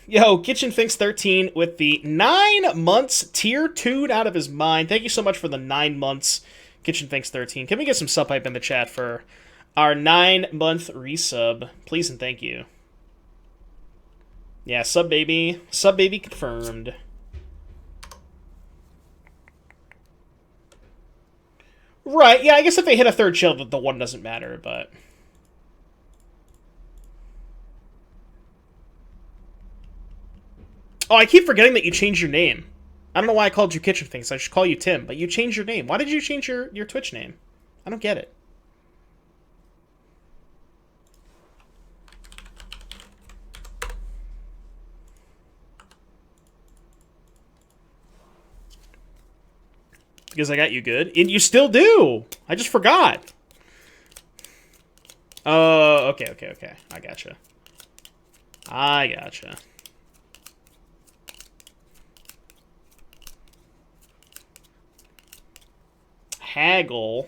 A: Yo, Kitchen Thinks 13 with the 9 months tier 2'd out of his mind. Thank you so much for the 9 months. Kitchen Thinks 13. Can we get some sub hype in the chat for our 9-month resub? Please and thank you. Yeah, sub baby. Sub baby confirmed. Right, yeah, I guess if they hit a 3rd chill, the 1 doesn't matter, but... Oh, I keep forgetting that you changed your name. I don't know why I called you Kitchen Things. I should call you Tim, but you changed your name. Why did you change your Twitch name? I don't get it. Because I got you good. And you still do! I just forgot. Oh, okay. I gotcha. Haggle.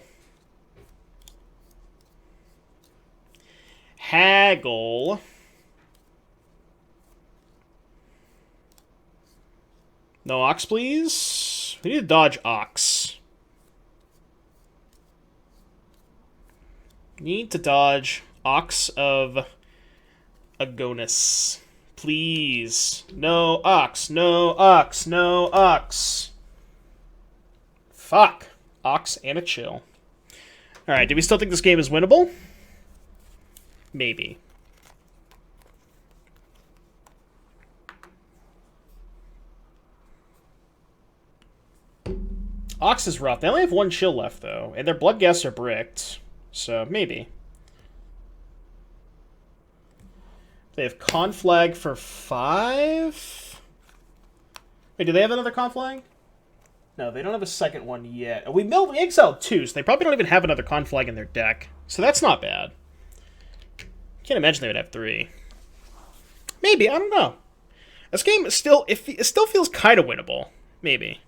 A: No Ox, please. We need to dodge Ox. Need to dodge Ox of Agonis. Please. No Ox. Fuck. Ox and a chill. Alright, do we still think this game is winnable? Maybe. Ox is rough. They only have 1 chill left, though. And their blood guests are bricked. So, maybe. They have Conflag for 5? Wait, do they have another Conflag? No, they don't have a second one yet. We exiled 2, so they probably don't even have another Conflag in their deck. So that's not bad. Can't imagine they would have 3. Maybe, I don't know. This game is still, it still feels kind of winnable. Maybe.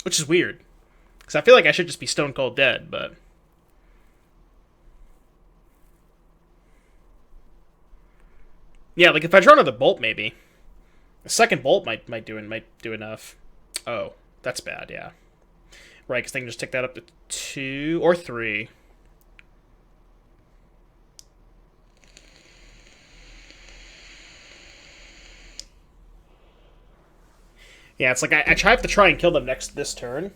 A: Which is weird. Because I feel like I should just be stone cold dead, but... Yeah, like if I draw another bolt, maybe. A second bolt might do enough. Oh, that's bad, yeah. Right, because they can just tick that up to 2 or 3. Yeah, it's like I have to try and kill them this turn.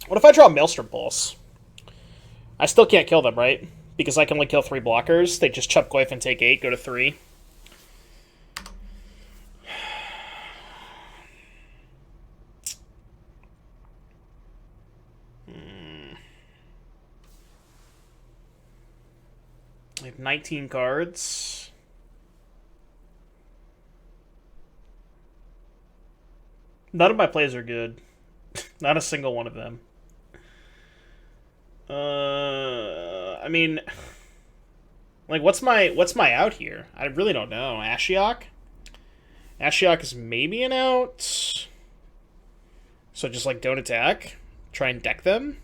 A: What if I draw Maelstrom Pulse? I still can't kill them, right? Because I can only kill 3 blockers. They just chop Goyf and take 8, go to 3. I have 19 cards. None of my plays are good. Not a single one of them. I mean, like, what's my out here? I really don't know. Ashiok? Ashiok is maybe an out. So just, like, don't attack. Try and deck them.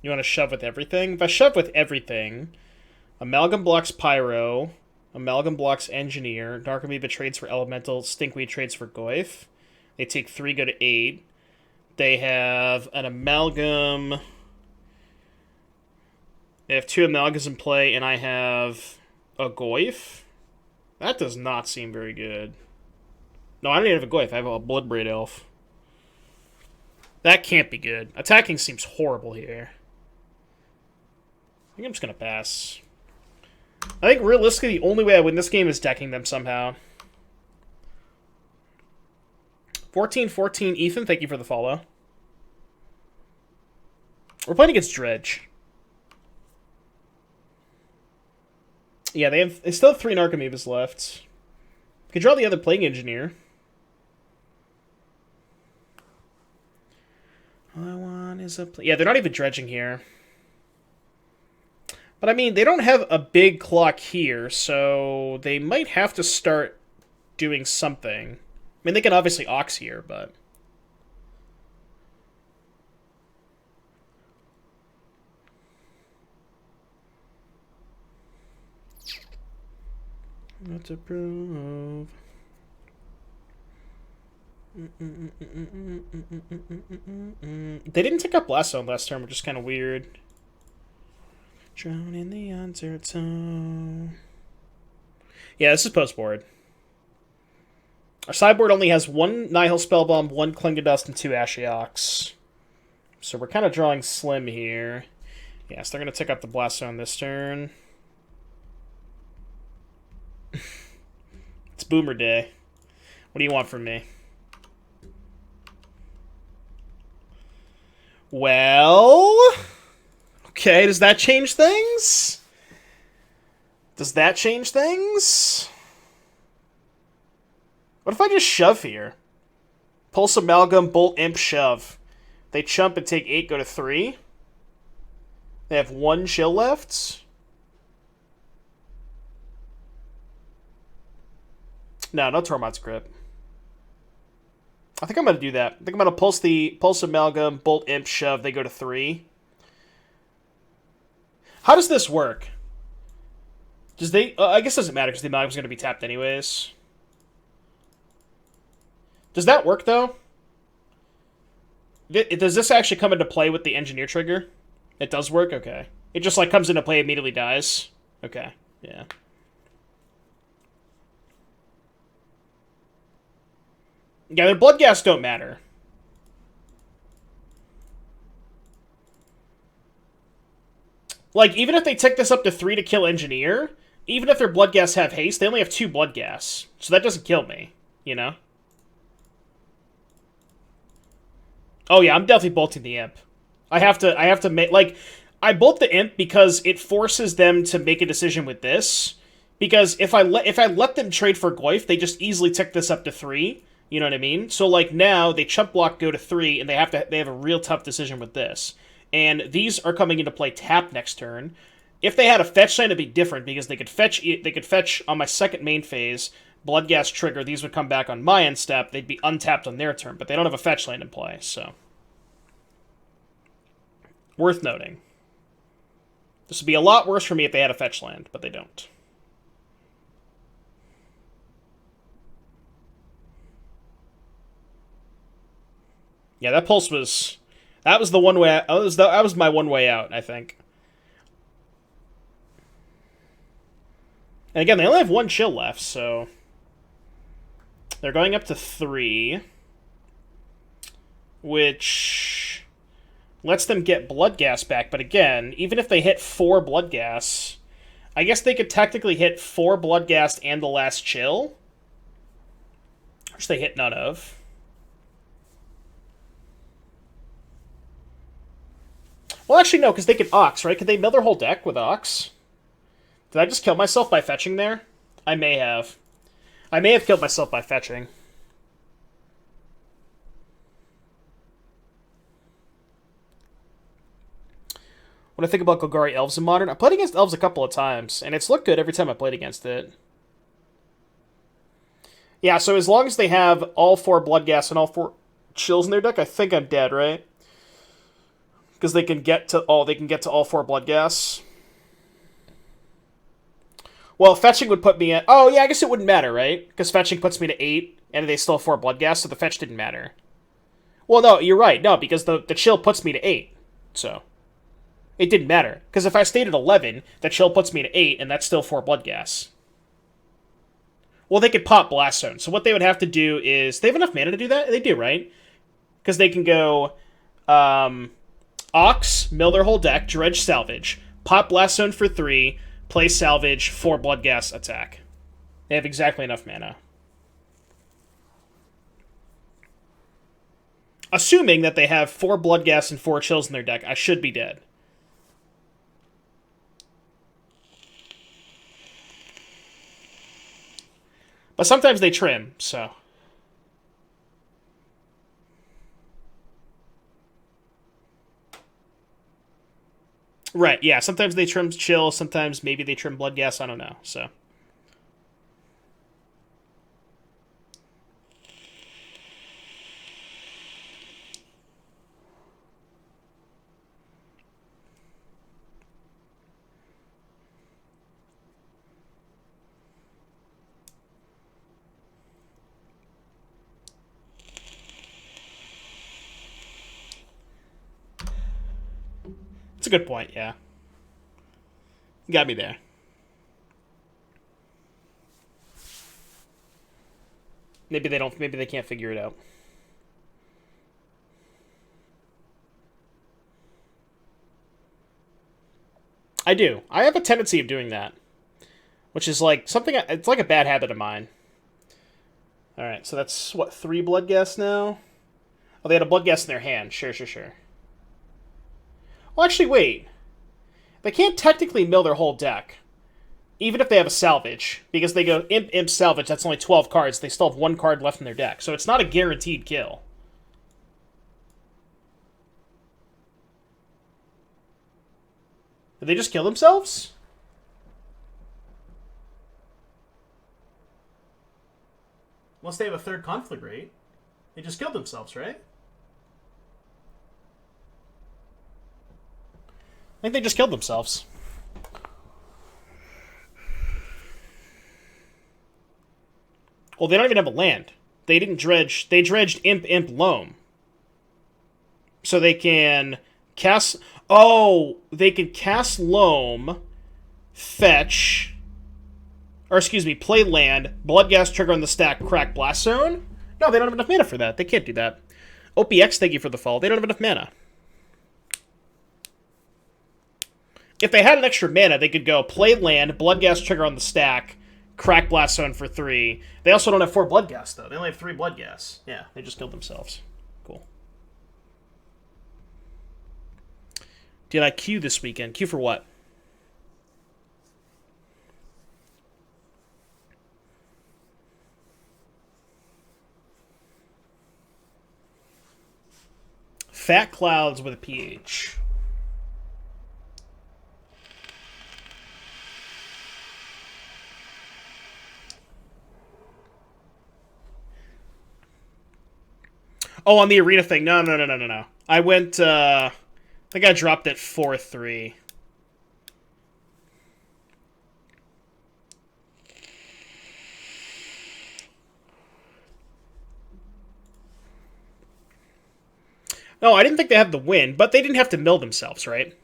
A: You want to shove with everything? If I shove with everything, Amalgam blocks Pyro, Amalgam blocks Engineer, Dark Amoeba trades for Elemental, Stinkweed trades for Goyf. They take 3, go to 8. They have an Amalgam. They have 2 Amalgams in play, and I have a Goyf. That does not seem very good. No, I don't even have a Goyf. I have a Bloodbraid Elf. That can't be good. Attacking seems horrible here. I think I'm just going to pass. I think realistically the only way I win this game is decking them somehow. 14-14, Ethan, thank you for the follow. We're playing against Dredge. Yeah, they still have 3 Narcomoebas left. We could draw the other Plague Engineer. All I want is a... Yeah, they're not even dredging here. But I mean, they don't have a big clock here, so they might have to start doing something. I mean, they can obviously Ox here, but... Not to prove... They didn't take up Blast Zone last turn, which is kind of weird. Drown in the undertow. Yeah, this is post-board. Our sideboard only has 1 Nihil Spellbomb, 1 Klingadust, and 2 Ashioks. So we're kind of drawing slim here. Yeah, so they're going to take up the Blast Zone this turn. It's Boomer Day. What do you want from me? Well... Okay, does that change things? Does that change things? What if I just shove here? Pulse Amalgam, Bolt, Imp, shove. They chump and take 8, go to 3. They have 1 chill left. No Tormod's Grip. I think I'm going to do that. I think I'm going to Pulse Amalgam, Bolt, Imp, shove. They go to 3. How does this work? Does they... I guess it doesn't matter because the Amalgam's going to be tapped anyways. Does that work, though? Does this actually come into play with the Engineer trigger? It does work? Okay. It just, like, comes into play, immediately dies? Okay. Yeah. Yeah, their Blood Gas don't matter. Like, even if they take this up to 3 to kill Engineer, even if their Blood Gas have haste, they only have 2 Blood Gas. So that doesn't kill me, you know? Oh yeah, I'm definitely bolting the Imp. I have to make, like, I bolt the Imp because it forces them to make a decision with this. Because if I let them trade for Goyf, they just easily tick this up to 3. You know what I mean? So, like, now they chump block, go to 3, and they have a real tough decision with this. And these are coming into play tap next turn. If they had a fetch land, it'd be different because they could fetch on my second main phase, Blood Gas trigger. These would come back on my end step. They'd be untapped on their turn, but they don't have a fetch land in play, so worth noting. This would be a lot worse for me if they had a fetch land, but they don't. Yeah, that pulse was... That was the one way... That was my one way out, I think. And again, they only have 1 chill left, so they're going up to 3, which lets them get blood gas back. But again, even if they hit 4 blood gas, I guess they could technically hit 4 blood gas and the last chill, which they hit none of. Well, actually, no, because they could Ox, right? Could they mill their whole deck with Ox? Did I just kill myself by fetching there? I may have. I may have killed myself by fetching. What do I think about Golgari Elves in Modern? I played against Elves a couple of times, and it's looked good every time I played against it. Yeah, so as long as they have all 4 Bloodghast and all 4 Chills in their deck, I think I'm dead, right? Because they can get to all 4 Bloodghasts. Well, fetching would put me at... Oh, yeah, I guess it wouldn't matter, right? Because fetching puts me to 8, and they still have 4 Bloodghasts, so the fetch didn't matter. Well, no, you're right. No, because the chill puts me to 8, so... It didn't matter. Because if I stayed at 11, the chill puts me to 8, and that's still 4 Bloodghasts. Well, they could pop Blast Zone, so what they would have to do is... They have enough mana to do that? They do, right? Because they can go... Ox, mill their whole deck, Dredge, Salvage. Pop Blast Zone for 3... Play Salvage, 4 Bloodghast, attack. They have exactly enough mana. Assuming that they have 4 Bloodghast and 4 Chills in their deck, I should be dead. But sometimes they trim, so... Right, yeah, sometimes they trim Chill, sometimes maybe they trim Bloodghast, I don't know, so... It's a good point, yeah. You got me there. Maybe they can't figure it out. I do. I have a tendency of doing that. Which is like something, it's like a bad habit of mine. Alright, so that's, what, 3 Bloodghast now? Oh, they had a Bloodghast in their hand. Sure. Well, actually, wait. They can't technically mill their whole deck, even if they have a Salvage, because they go Imp, Salvage, that's only 12 cards. They still have 1 card left in their deck, so it's not a guaranteed kill. Did they just kill themselves? Unless they have a 3rd Conflagrate. They just killed themselves, right? I think they just killed themselves. Well, they don't even have a land. They didn't dredge. They dredged Imp, Loam. So they can cast... Oh! They can cast Loam, fetch... Or, excuse me, play land, Bloodghast, trigger on the stack, crack Blast Zone? No, they don't have enough mana for that. They can't do that. OPX, thank you for the follow. They don't have enough mana. If they had an extra mana, they could go play land, Bloodghast, trigger on the stack, crack Blast Zone for 3. They also don't have 4 Bloodghast, though. They only have 3 Bloodghast. Yeah, they just killed themselves. Cool. Did I queue this weekend? Queue for what? Fat Clouds with a PH. Oh, on the arena thing. No. I went, I think I dropped at 4-3. No, I didn't think they had the win, but they didn't have to mill themselves, right?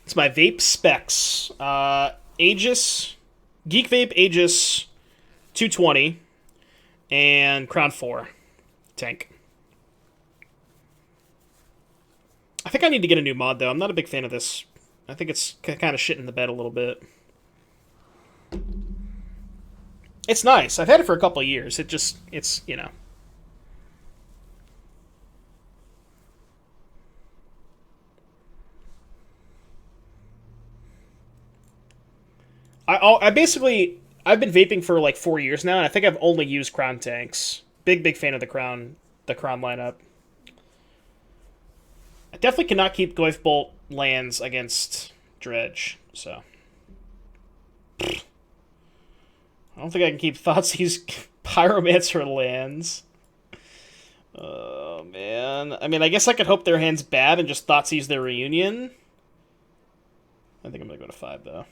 A: It's my vape specs. Aegis, Geek Vape Aegis 220, and Crown 4 tank. I think I need to get a new mod, though. I'm not a big fan of this. I think it's kind of shit in the bed a little bit. It's nice. I've had it for a couple of years. It's, you know. I've been vaping for like 4 years now, and I think I've only used Crown tanks. Big fan of the Crown lineup. I definitely cannot keep Goif Bolt lands against Dredge, so. I don't think I can keep Thoughtsy's Pyromancer lands. Oh, man. I mean, I guess I could hope their hand's bad and just Thoughtseize their reunion. I think I'm going to go to 5, though.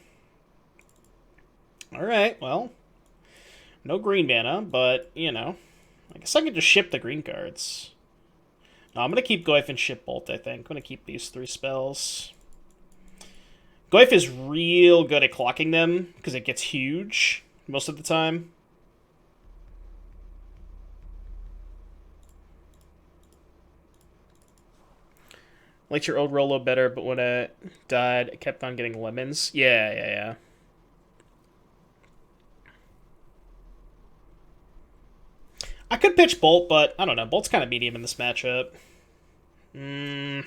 A: Alright, well. No green mana, but, you know. I guess I could just ship the green cards. No, I'm going to keep Goif and ship Bolt, I think. I'm going to keep these 3 spells. Goif is real good at clocking them, because it gets huge most of the time. Liked your old Rolo better, but when it died, it kept on getting lemons. Yeah. I could pitch Bolt, but I don't know. Bolt's kind of medium in this matchup. I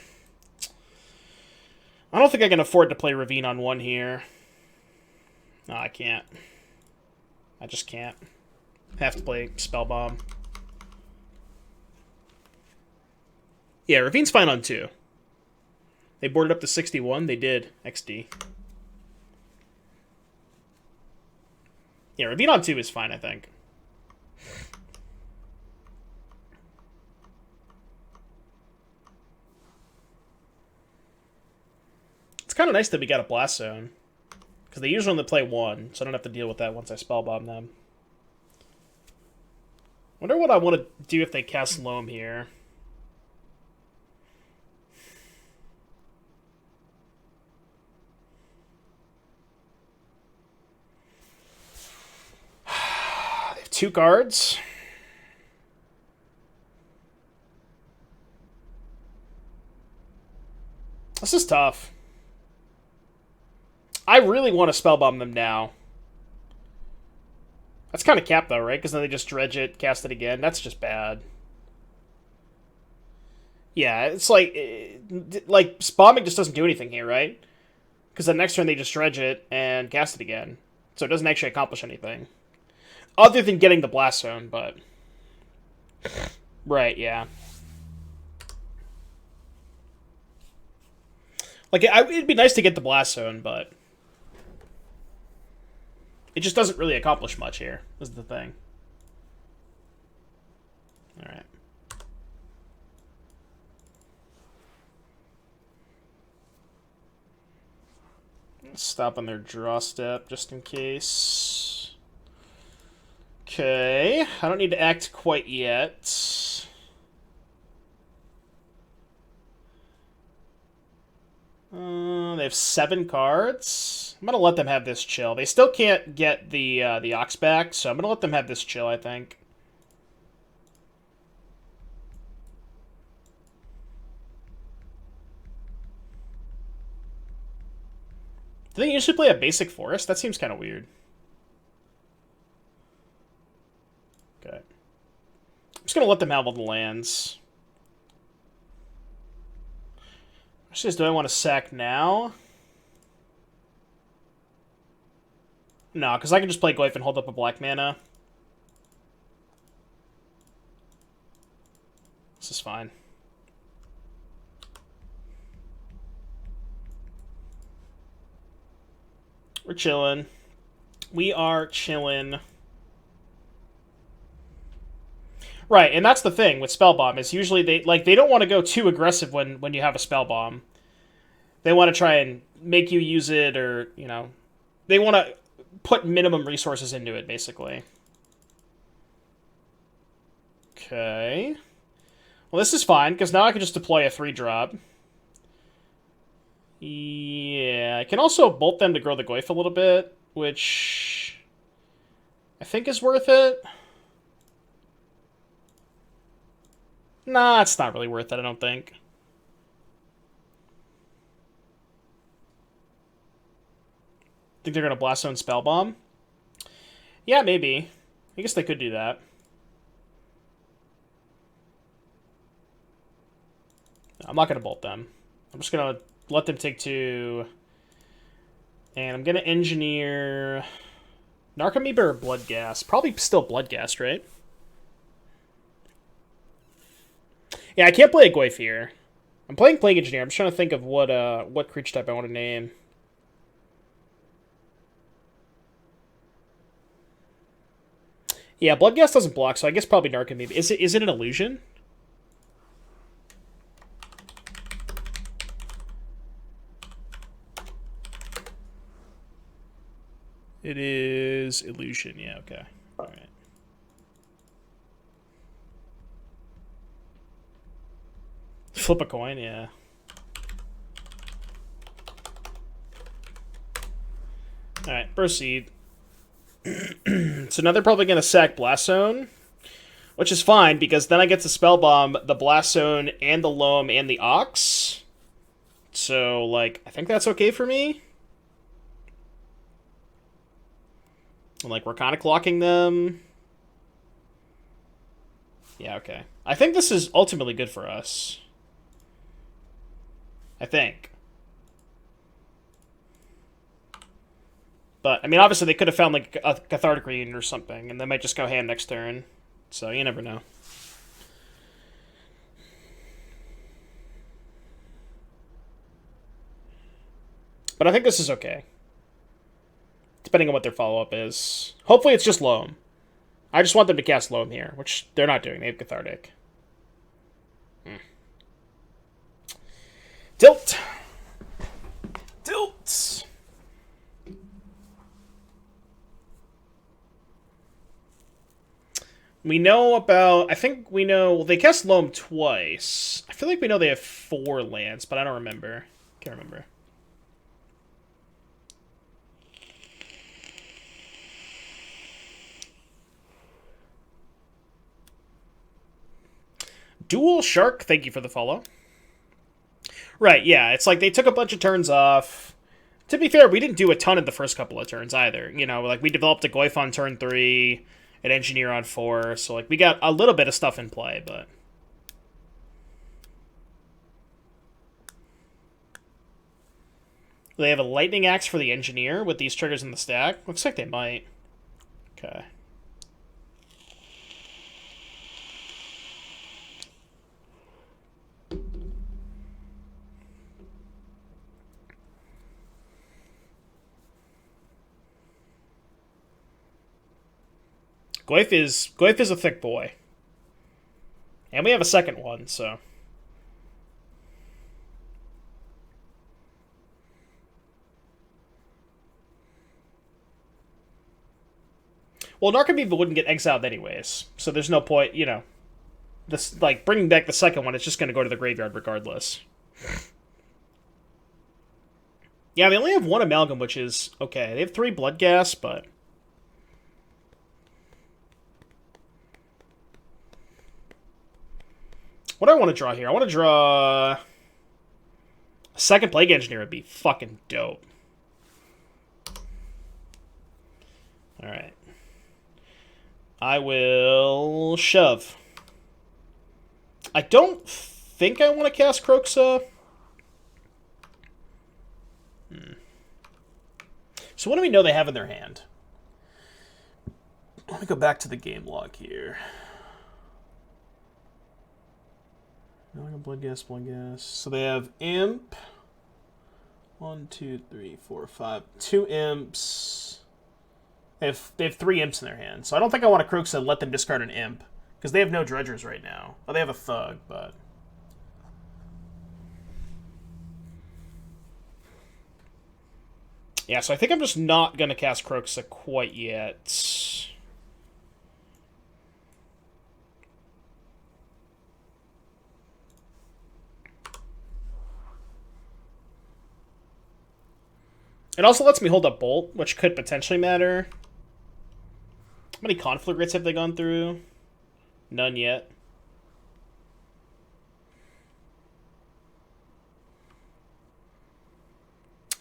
A: don't think I can afford to play Ravine on 1 here. No, I can't. I just can't. Have to play Spellbomb. Yeah, Ravine's fine on 2. They boarded up to 61. They did. XD. Yeah, Ravine on 2 is fine, I think. It's kind of nice that we got a Blast Zone. Because they usually only play 1, so I don't have to deal with that once I Spellbomb them. Wonder what I want to do if they cast Loam here. They have 2 cards. This is tough. I really want to Spellbomb them now. That's kind of capped, though, right? Because then they just dredge it, cast it again. That's just bad. Yeah, it's like bombing just doesn't do anything here, right? Because the next turn they just dredge it and cast it again. So it doesn't actually accomplish anything. Other than getting the Blast Zone, but... Right, yeah. Like, it'd be nice to get the Blast Zone, but... It just doesn't really accomplish much here, is the thing. Alright. Stop on their draw step, just in case. Okay. I don't need to act quite yet. They have 7 cards. I'm gonna let them have this chill. They still can't get the Ox back, so I'm gonna let them have this chill, I think. Do they usually play a basic forest? That seems kind of weird. Okay. I'm just gonna let them have all the lands. Says, do I want to sack now? No, because I can just play Goif and hold up a black mana. This is fine. We're chilling. We are chilling. Right, and that's the thing with Spellbomb, is usually they don't want to go too aggressive when you have a Spellbomb. They want to try and make you use it, or, you know, they want to put minimum resources into it, basically. Okay. Well, this is fine, because now I can just deploy a 3-drop. Yeah, I can also bolt them to grow the Goyf a little bit, which I think is worth it. Nah, it's not really worth it, I don't think. Think they're gonna Blast Zone Spell Bomb? Yeah, maybe. I guess they could do that. I'm not gonna bolt them. I'm just gonna let them take 2. And I'm gonna engineer Narcomoeba or Blood Gas. Probably still Blood Gas, right? Yeah, I can't play a Goyf here. I'm playing Plague Engineer. I'm just trying to think of what creature type I want to name. Yeah, Blood Gas doesn't block, so I guess probably Narcomoeba. Is it an illusion? It is illusion. Yeah, okay. All right. Flip a coin, yeah. All right, proceed. So now they're probably going to sack Blast Zone, which is fine because then I get to Spell Bomb the Blast Zone and the Loam and the Ox. So, like, I think that's okay for me. Like, we're kind of clocking them. Yeah, okay. I think this is ultimately good for us. I think. But, I mean, obviously they could have found, like, a Cathartic Reunion or something, and they might just go ham next turn. So, you never know. But I think this is okay. Depending on what their follow-up is. Hopefully it's just Loam. I just want them to cast Loam here, which they're not doing. They have Cathartic. Tilt! Tilt! We know about... I think we know... Well, they cast Loam twice. I feel like we know they have 4 lands, but I don't remember. Can't remember. Dual Shark, thank you for the follow. Right, yeah, it's like they took a bunch of turns off. To be fair, we didn't do a ton in the first couple of turns either. You know, like we developed a Goyf on turn 3, an Engineer on 4, so like we got a little bit of stuff in play, but... They have a Lightning Axe for the Engineer with these triggers in the stack? Looks like they might. Okay. Goyf is a thick boy. And we have a second one, so... Well, Narcomoeba wouldn't get exiled anyways, so there's no point, you know... This, like, bringing back the second one, it's just going to go to the graveyard regardless. Yeah, they only have 1 Amalgam, which is okay. They have 3 Blood Gas, but... What do I want to draw here? I want to draw... A second Plague Engineer would be fucking dope. Alright. I will shove. I don't think I want to cast Kroxa. So what do we know they have in their hand? Let me go back to the game log here. Blood Gas, Blood Gas. So they have Imp. 1, 2, 3, 4, 5. 2 Imps. They have 3 Imps in their hand. So I don't think I want to Kroxa and let them discard an Imp. Because they have no Dredgers right now. Oh, they have a Thug, but... Yeah, so I think I'm just not going to cast Kroxa quite yet. It also lets me hold up Bolt, which could potentially matter. How many conflict rates have they gone through? None yet.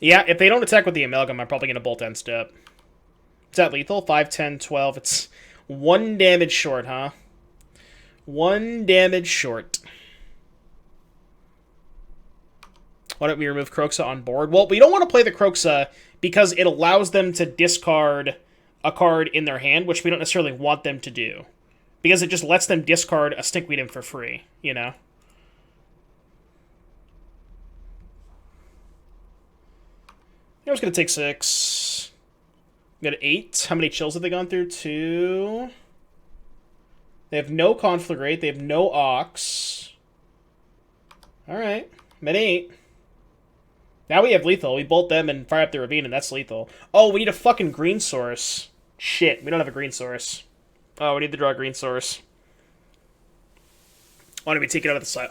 A: Yeah, if they don't attack with the Amalgam, I'm probably going to Bolt end step. Is that lethal? 5, 10, 12. It's 1 damage short, huh? 1 damage short. Why don't we remove Kroxa on board? Well, we don't want to play the Kroxa because it allows them to discard a card in their hand, which we don't necessarily want them to do. Because it just lets them discard a Stinkweed for free, you know? I was going to take 6. We got 8. How many chills have they gone through? 2. They have no Conflagrate. They have no Ox. Alright. I'm at 8. Now we have lethal. We bolt them and fire up the Ravine, and that's lethal. Oh, we need a fucking green source. Shit, we don't have a green source. Oh, we need to draw a green source. Why don't we take it out of the side?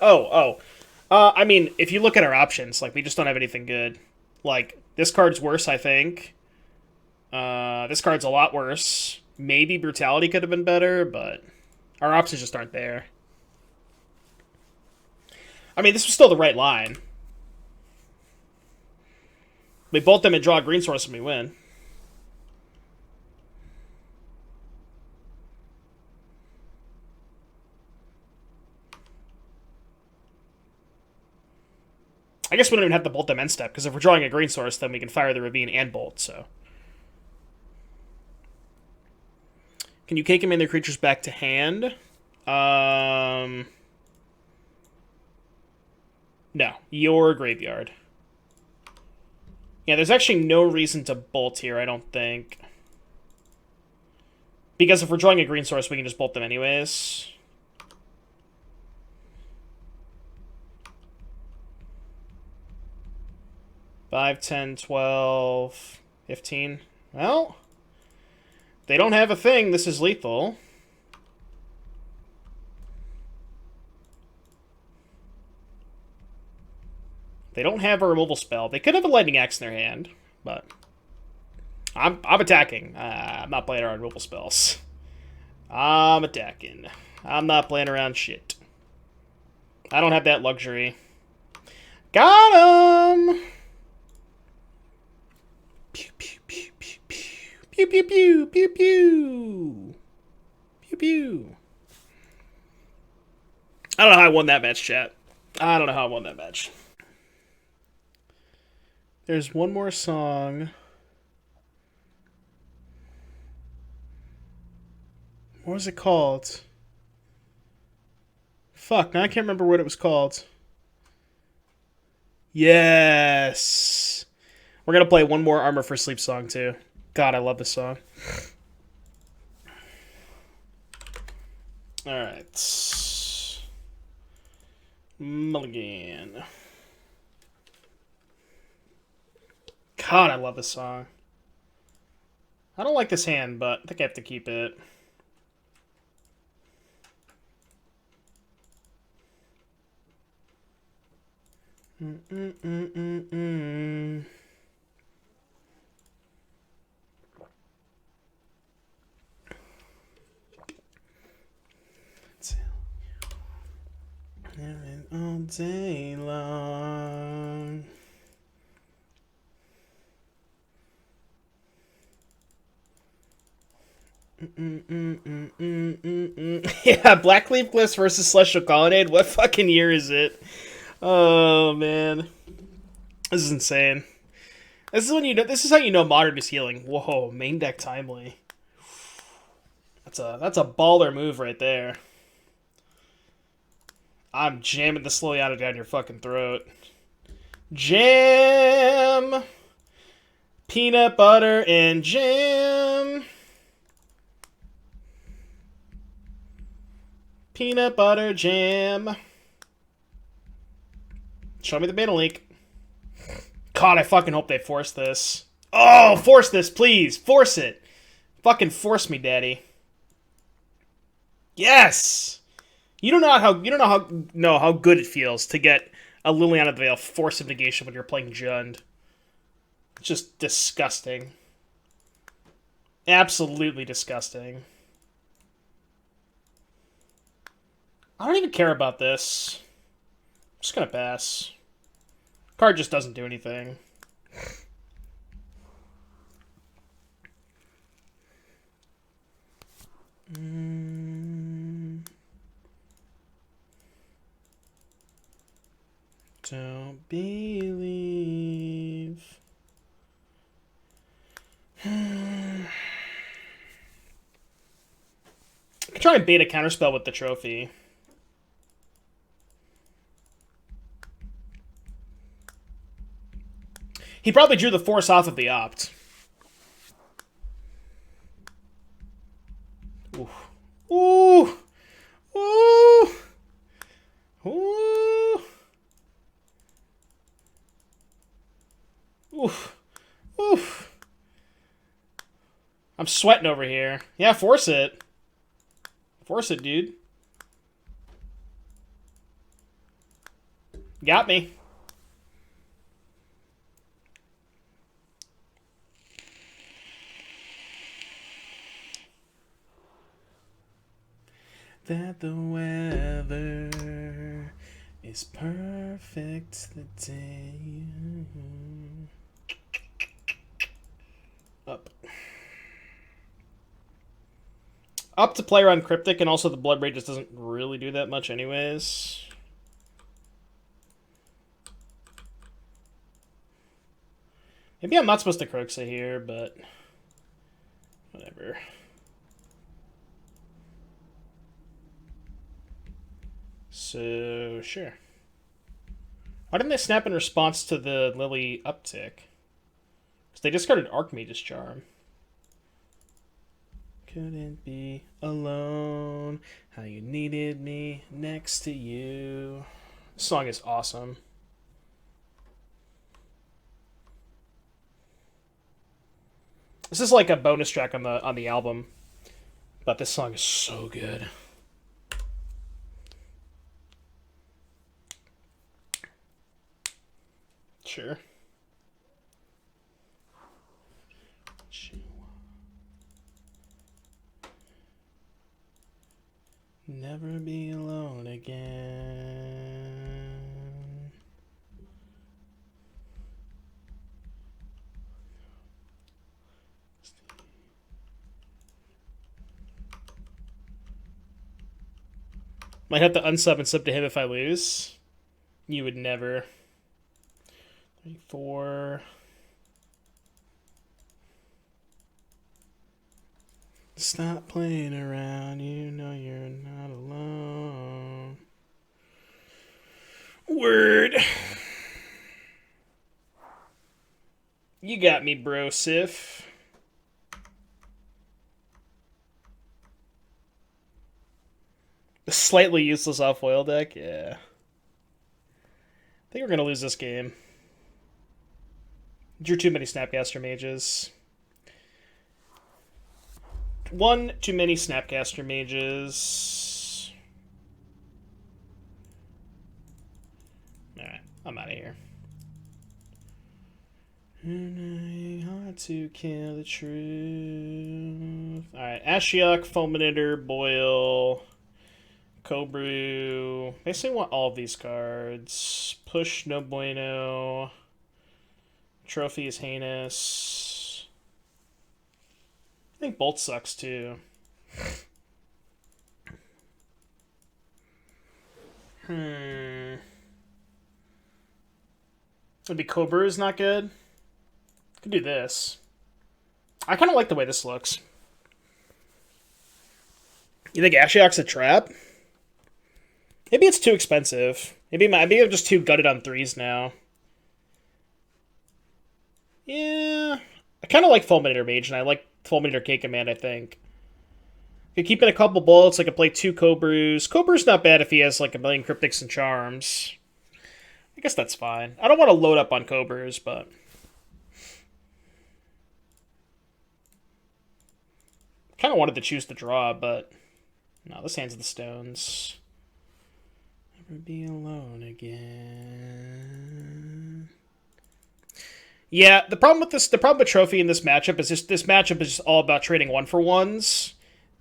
A: I mean, if you look at our options, like, we just don't have anything good. Like, this card's worse, I think. This card's a lot worse. Maybe Brutality could have been better, but our options just aren't there. I mean, this was still the right line. We bolt them and draw a green source and we win. I guess we don't even have to bolt them end step, because if we're drawing a green source, then we can fire the Ravine and bolt, so. Can you cake him and their creatures back to hand? No. Your graveyard. Yeah, there's actually no reason to bolt here, I don't think. Because if we're drawing a green source, we can just bolt them anyways. Five, 10, 12, 15. Well, they don't have a thing. This is lethal. They don't have a removal spell. They could have a lightning axe in their hand, but I'm attacking. I'm not playing around removal spells. I'm attacking. I'm not playing around shit. I don't have that luxury. Got him! Pew, pew, pew, pew, pew. Pew, pew, pew, pew, pew. Pew, pew. I don't know how I won that match, chat. I don't know how I won that match. There's one more song. What was it called? Fuck, now I can't remember what it was called. Yes! We're gonna play one more Armor for Sleep song, too. God, I love this song. Alright. Mulligan. God, I love this song. I don't like this hand, but I think I have to keep it. All day long. Yeah, Blackleaf Glyphs versus Celestial Colonnade. What fucking year is it? Oh man, this is insane. This is when you know. This is how you know Modern is healing. Whoa, main deck timely. That's a baller move right there. I'm jamming the Sloyana down your fucking throat. Jam, peanut butter and jam. Peanut butter jam. Show me the Mana Leak. God, I fucking hope they force this. Oh, force this, please. Force it. Fucking force me, daddy. Yes! You don't know how good it feels to get a Liliana the Veil Force of Negation when you're playing Jund. Just disgusting. Absolutely disgusting. I don't even care about this. I'm just gonna pass. Card just doesn't do anything. Don't believe. I could try and bait a counterspell with the trophy. He probably drew the force off of the opt. Ooh. Ooh. Ooh. Ooh. Oof. Oof. I'm sweating over here. Yeah, force it. Force it, dude. Got me. That the weather is perfect the day. Up. Up to play around Cryptic, and also the Blood Rage just doesn't really do that much anyways. Maybe I'm not supposed to Croxa here, but whatever. So, sure. Why didn't they snap in response to the Lily uptick? Because they discarded Archmage's Charm. Couldn't be alone. How you needed me next to you. This song is awesome. This is like a bonus track on the album, but this song is so good. Sure. Never be alone again. Might have to unsub and sub to him if I lose. You would never. 3, 4. Stop playing around, you know you're not alone. Word. You got me, bro, Sif. The slightly useless off-foil deck? Yeah. I think we're going to lose this game. Drew too many Snapcaster Mages. One too many Snapcaster Mages. Alright, I'm out of here. Hard to kill the truth. Alright, Ashiok, Fulminator, Boil, Cobrew. They say want all of these cards. Push, no bueno. Trophy is heinous. I think Bolt sucks too. Would be Cobra is not good. Could do this. I kind of like the way this looks. You think Ashiok's a trap? Maybe it's too expensive. Maybe I'm just too gutted on 3s now. Yeah. I kind of like Fulminator Mage, and I like Fulminator K Command, I think. I could keep in a couple bullets, I could play 2 Cobrews. Cobrews not bad if he has like a million Cryptics and Charms. I guess that's fine. I don't want to load up on Cobrews, but... kind of wanted to choose the draw, but... no, this hand's the stones. Never be alone again. Yeah, the problem with Trophy in this matchup is just this matchup is just all about trading 1-for-1s,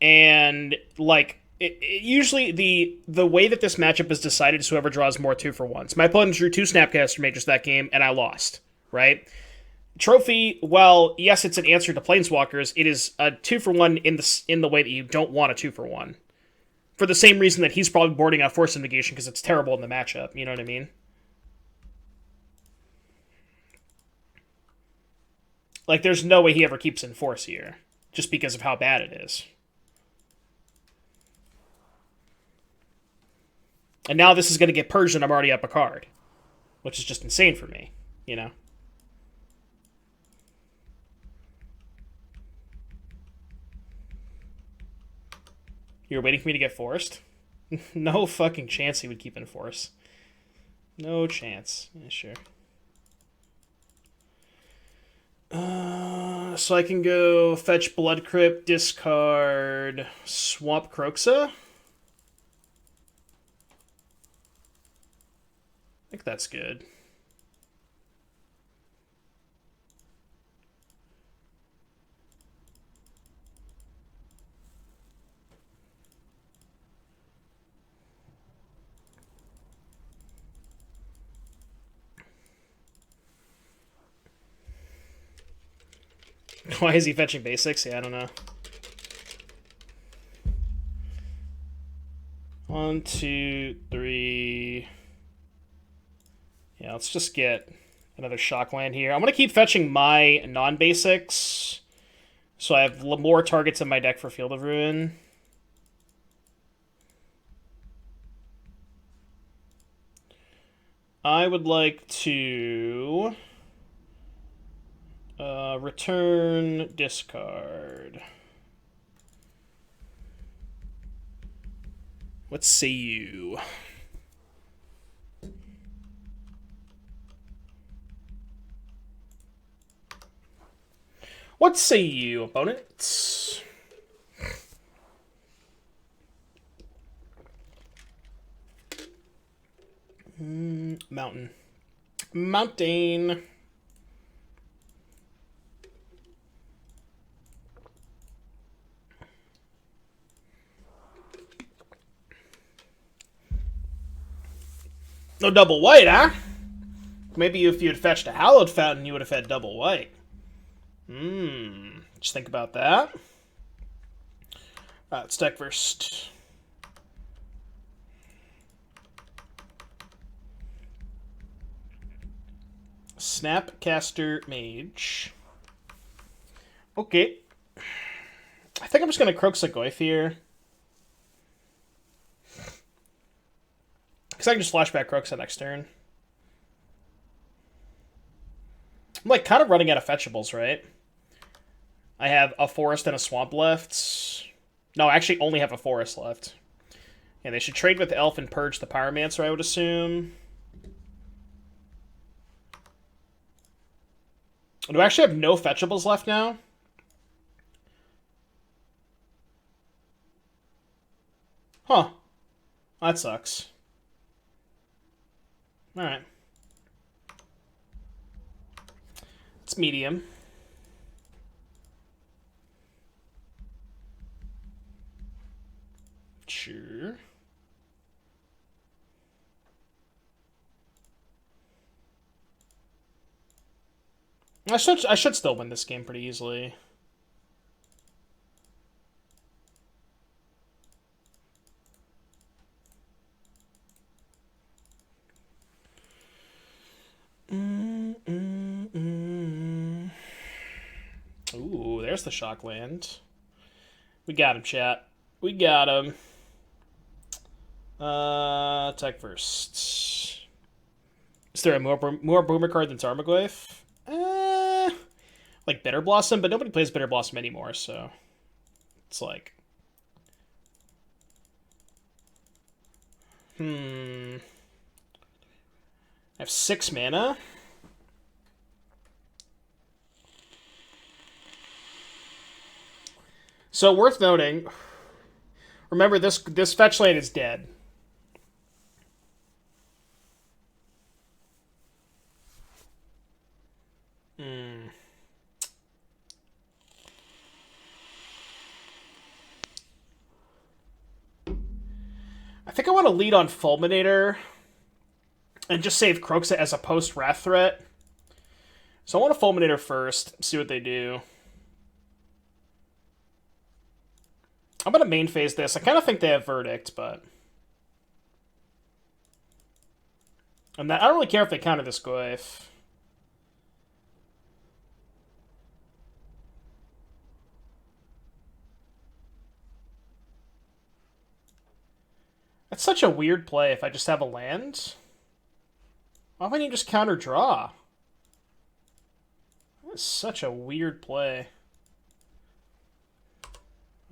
A: and like usually the way that this matchup is decided is whoever draws more 2-for-1s. My opponent drew 2 Snapcaster Mages that game, and I lost. Right? Trophy, well, yes, it's an answer to Planeswalkers. It is a 2-for-1 in the way that you don't want a 2-for-1. For the same reason that he's probably boarding out Force of Negation because it's terrible in the matchup. You know what I mean? Like, there's no way he ever keeps in Force here, just because of how bad it is. And now this is going to get purged and I'm already up a card, which is just insane for me, you know? You were waiting for me to get forced? No fucking chance he would keep in Force. No chance. Yeah, sure. So I can go fetch Blood Crypt, discard Swamp Croxa. I think that's good. Why is he fetching basics? Yeah, I don't know. 1, 2, 3. Yeah, let's just get another shock land here. I'm going to keep fetching my non-basics, so I have more targets in my deck for Field of Ruin. I would like to return discard. What say you? What say you, opponents? Mountain. Mountain. No double white, huh? Maybe if you had fetched a Hallowed Fountain, you would have had double white. Just think about that. Let's deck first. Snapcaster Mage. Okay. I think I'm just going to Croxa Goyf here. Because I can just flashback Croxa next turn. I'm like kind of running out of fetchables, right? I have a forest and a swamp left. No, I actually only have a forest left. Yeah, they should trade with Elf and purge the Pyromancer, I would assume. Do I actually have no fetchables left now? Huh. That sucks. Alright. It's medium. Sure. I should still win this game pretty easily. Ooh, there's the shock land. We got him, chat. We got him. Attack first. Is there a more Boomer card than Tarmogoyf? Like Bitter Blossom, but nobody plays Bitter Blossom anymore, so it's like, I have 6 mana. So worth noting. Remember, this fetch land is dead. I think I want to lead on Fulminator and just save Kroxa as a post-Wrath threat. So I want to Fulminator first, see what they do. I'm going to main phase this. I kind of think they have Verdict, but... I don't really care if they counter this Goyf. That's such a weird play if I just have a land. Why wouldn't you just counter draw? That's such a weird play.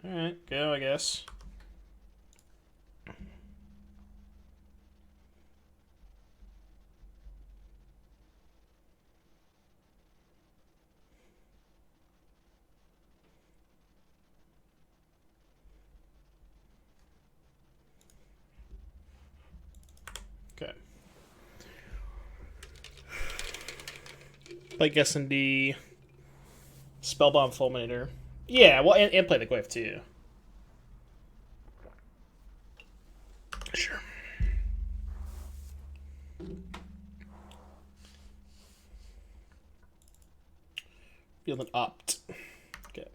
A: Alright, go, I guess. Okay. Play S&D. Spellbomb Fulminator. Yeah, well, and play the Goyf too. Sure. Feel an opt. Okay.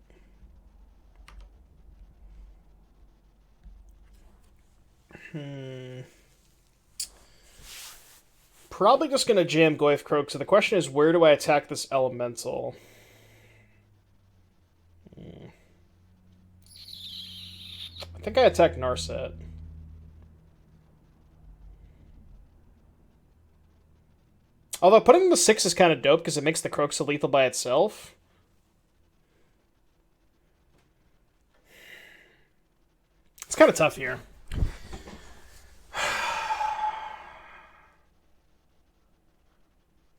A: Probably just gonna jam Goyf Croak. So the question is, where do I attack this elemental? I think I attack Narset. Although putting the 6 is kind of dope because it makes the Croxa lethal by itself. It's kind of tough here.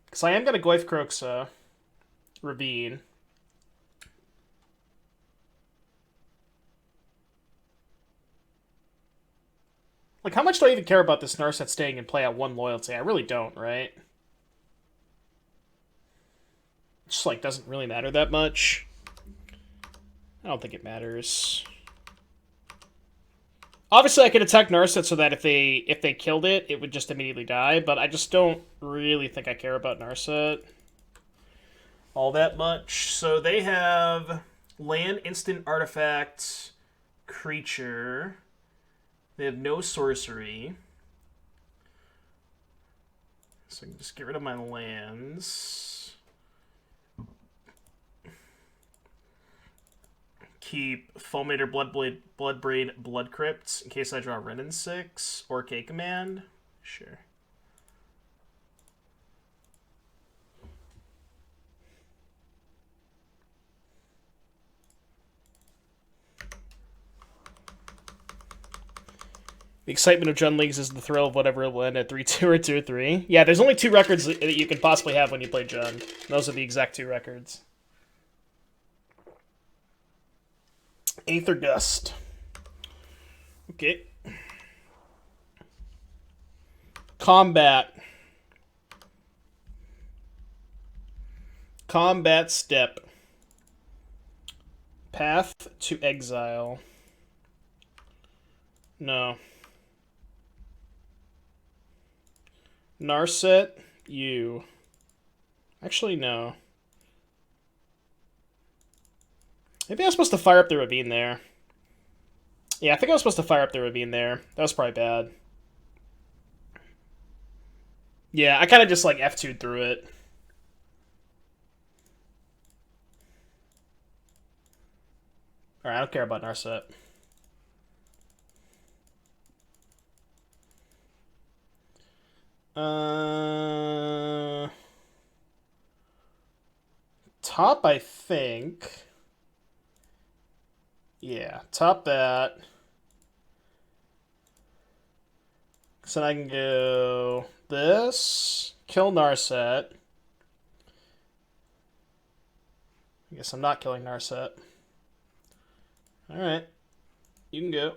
A: Because I am going to Goyf Croxa. Ravine. Like, how much do I even care about this Narset staying in play at 1 loyalty? I really don't, right? It just, like, doesn't really matter that much. I don't think it matters. Obviously, I could attack Narset so that if they killed it, it would just immediately die, but I just don't really think I care about Narset all that much. So they have land, instant, artifact, creature. They have no sorcery. So I can just get rid of my lands. Keep Fulminator, Bloodblade, Bloodbraid, Blood Crypt in case I draw Renin 6 or K Command. Sure. The excitement of JUND Leagues is the thrill of whatever will end at 3-2 or 2-3. Yeah, there's only 2 records that you can possibly have when you play JUND. Those are the exact 2 records. Aether Dust. Okay. Combat. Combat Step. Path to Exile. No. Narset, you. Actually, no. Maybe I was supposed to fire up the Ravine there. Yeah, I think I was supposed to fire up the Ravine there. That was probably bad. Yeah, I kind of just, like, F2'd through it. Alright, I don't care about Narset. Top, I think. Yeah, top that. So I can go this, kill Narset. I guess I'm not killing Narset. Alright, you can go.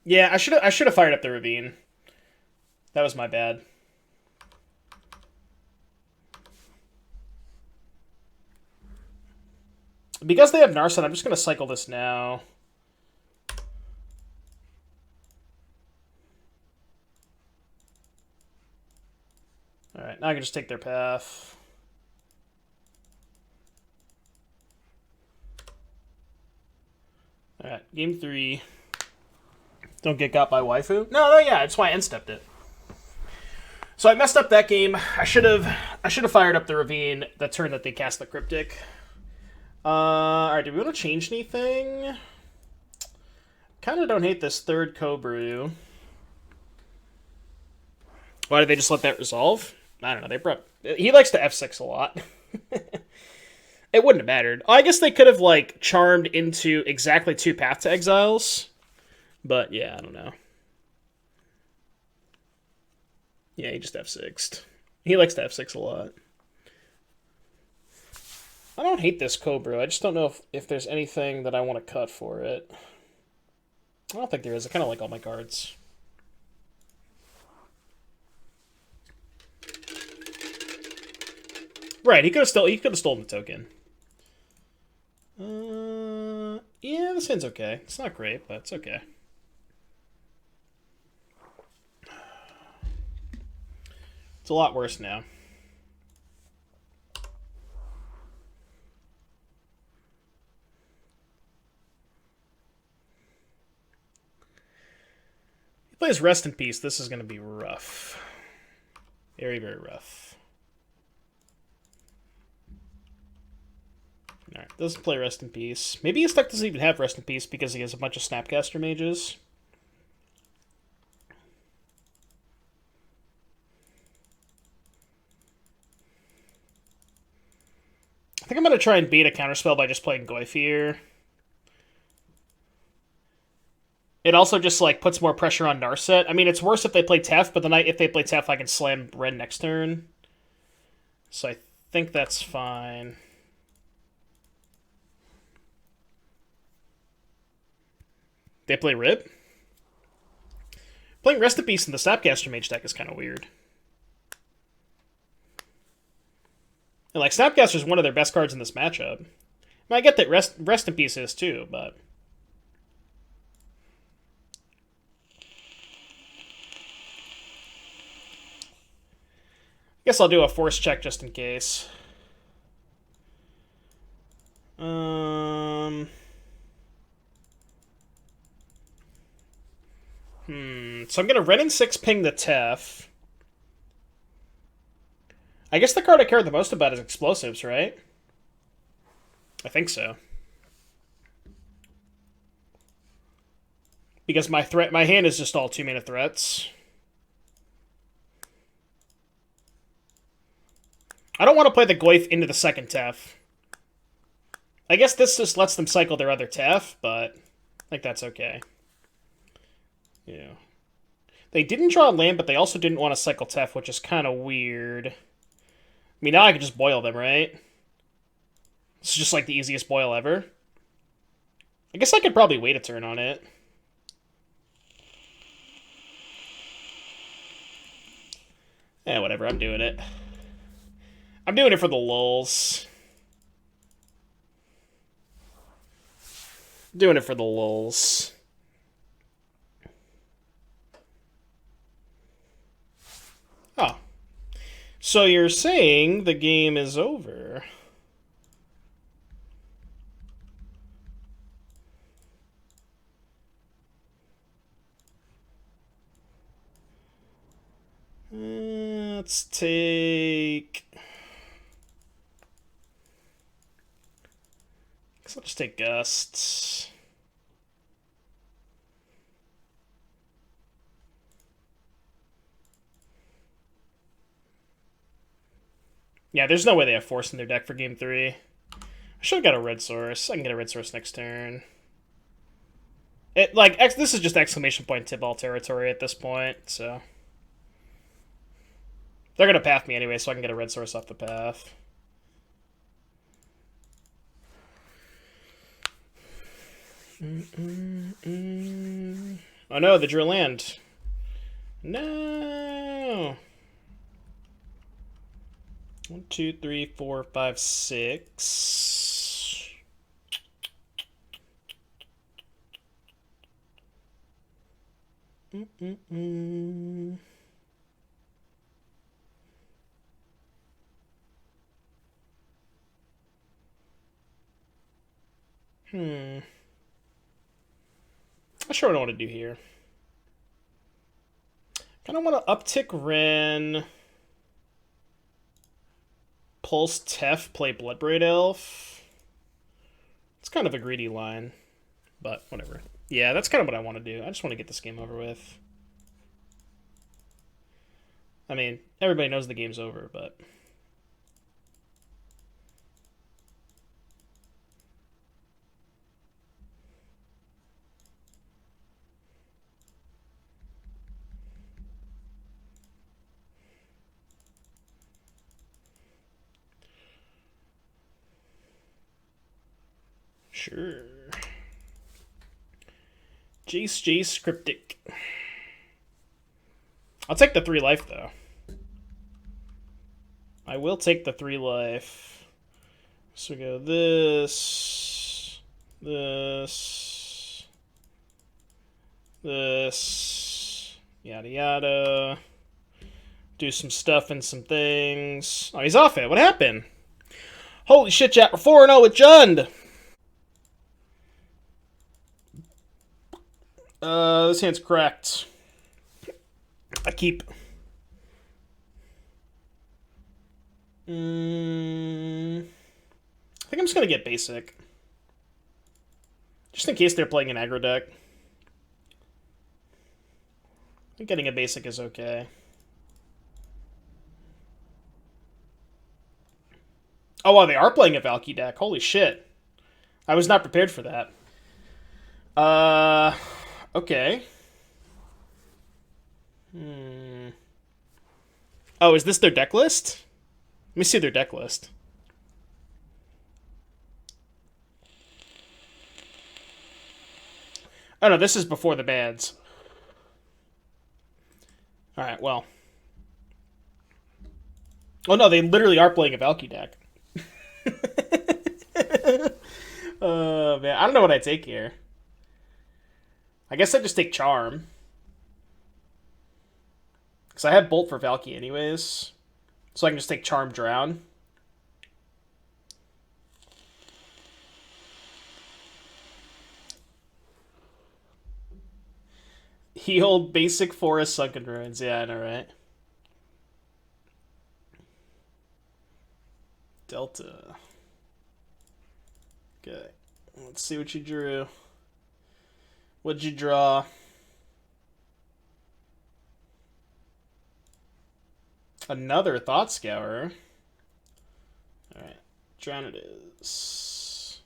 A: Yeah, I should have fired up the Ravine. That was my bad. Because they have Narset, I'm just going to cycle this now. Alright, now I can just take their path. Alright, game 3. Don't get got by waifu. No, yeah, that's why I end-stepped it. So I messed up that game. I should have fired up the Ravine the turn that they cast the Cryptic. Alright, do we want to change anything? Kind of don't hate this third Cobra. Why did they just let that resolve? I don't know. He likes to F6 a lot. It wouldn't have mattered. I guess they could have, like, charmed into exactly 2 Path to Exiles. But, yeah, I don't know. Yeah, he just F6'd. He likes to F6 a lot. I don't hate this Cobra. I just don't know if there's anything that I want to cut for it. I don't think there is. I kind of like all my cards. Right, he could have stolen the token. Yeah, this hand's okay. It's not great, but it's okay. It's a lot worse now. He plays Rest in Peace. This is going to be rough. Very, very rough. Alright, doesn't play Rest in Peace. Maybe his deck doesn't even have Rest in Peace because he has a bunch of Snapcaster mages. I think I'm going to try and beat a counterspell by just playing Goyfier. It also just, like, puts more pressure on Narset. I mean, it's worse if they play Tef, but then if they play Tef, I can slam Ren next turn. So I think that's fine. They play Rip? Playing Rest in Peace in the Snapcaster Mage deck is kind of weird. And, like, Snapcaster is one of their best cards in this matchup. I mean, I get that Rest in Peace is too, but... I guess I'll do a force check just in case. So I'm going to Ren and 6 ping the Tef. I guess the card I care the most about is Explosives, right? I think so. Because my hand is just all 2-mana threats. I don't want to play the Goyf into the second Tef. I guess this just lets them cycle their other Tef, but I think that's okay. Yeah. They didn't draw land, but they also didn't want to cycle Tef, which is kind of weird. I mean, now I can just boil them, right? It's just like the easiest boil ever. I guess I could probably wait a turn on it. Eh, whatever, I'm doing it. I'm doing it for the lulz. Doing it for the lulz. Oh. So you're saying the game is over. Let's take... Guess I'll just take Gusts. Yeah, there's no way they have Force in their deck for game 3. I should have got a Red Source. I can get a Red Source next turn. This is just exclamation point Tibalt territory at this point, so... They're going to path me anyway, so I can get a Red Source off the path. Oh no, they drew land. No! 1, 2, 3, 4, 5, 6. Not sure what I want to do here. Kind of want to uptick Ren, Pulse Tef, play Bloodbraid Elf. It's kind of a greedy line, but whatever. Yeah, that's kind of what I want to do. I just want to get this game over with. I mean, everybody knows the game's over, but... Sure. Jace Cryptic. I'll take the 3 life, though. I will take the 3 life. So we go this, yada yada. Do some stuff and some things. Oh, he's off it. What happened? Holy shit, chat. We're 4-0 with JUND. This hand's cracked. I keep. I think I'm just gonna get basic. Just in case they're playing an aggro deck. I think getting a basic is okay. Oh, wow, they are playing a Valky deck. Holy shit. I was not prepared for that. Okay. Oh, is this their deck list? Let me see their deck list. Oh, no, this is before the bans. Alright, well. Oh, no, they literally are playing a Valky deck. Man, I don't know what I take here. I guess I just take Charm. Because I have Bolt for Valky anyways. So I can just take Charm Drown. Heal basic Forest Sunken Ruins. Yeah, I know, right? Delta. Okay. Let's see what you drew. What'd you draw? Another Thought Scour. Alright. Drown it is.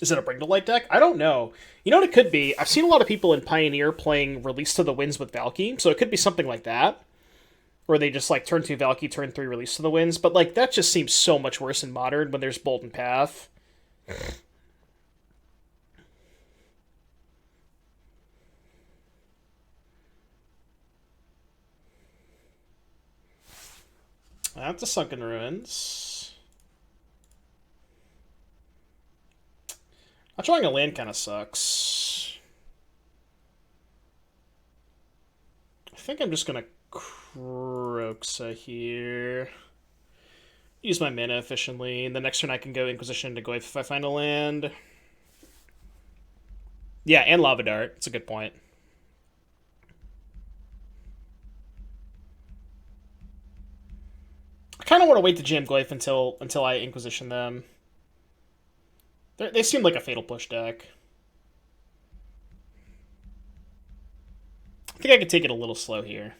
A: Is it a Bring to Light deck? I don't know. You know what it could be? I've seen a lot of people in Pioneer playing Release to the Winds with Valky, so it could be something like that. Where they just, like, turn 2 Valky, turn 3 Release to the Winds. But, like, that just seems so much worse in Modern when there's Bolt and Path. That's a Sunken Ruins. Not drawing a land kind of sucks. I think I'm just going to Kroxa here. Use my mana efficiently. And the next turn I can go Inquisition to Goyf if I find a land. Yeah, and Lava Dart. It's a good point. I kind of want to wait to jam Goyf until I Inquisition them. They seem like a Fatal Push deck. I think I could take it a little slow here.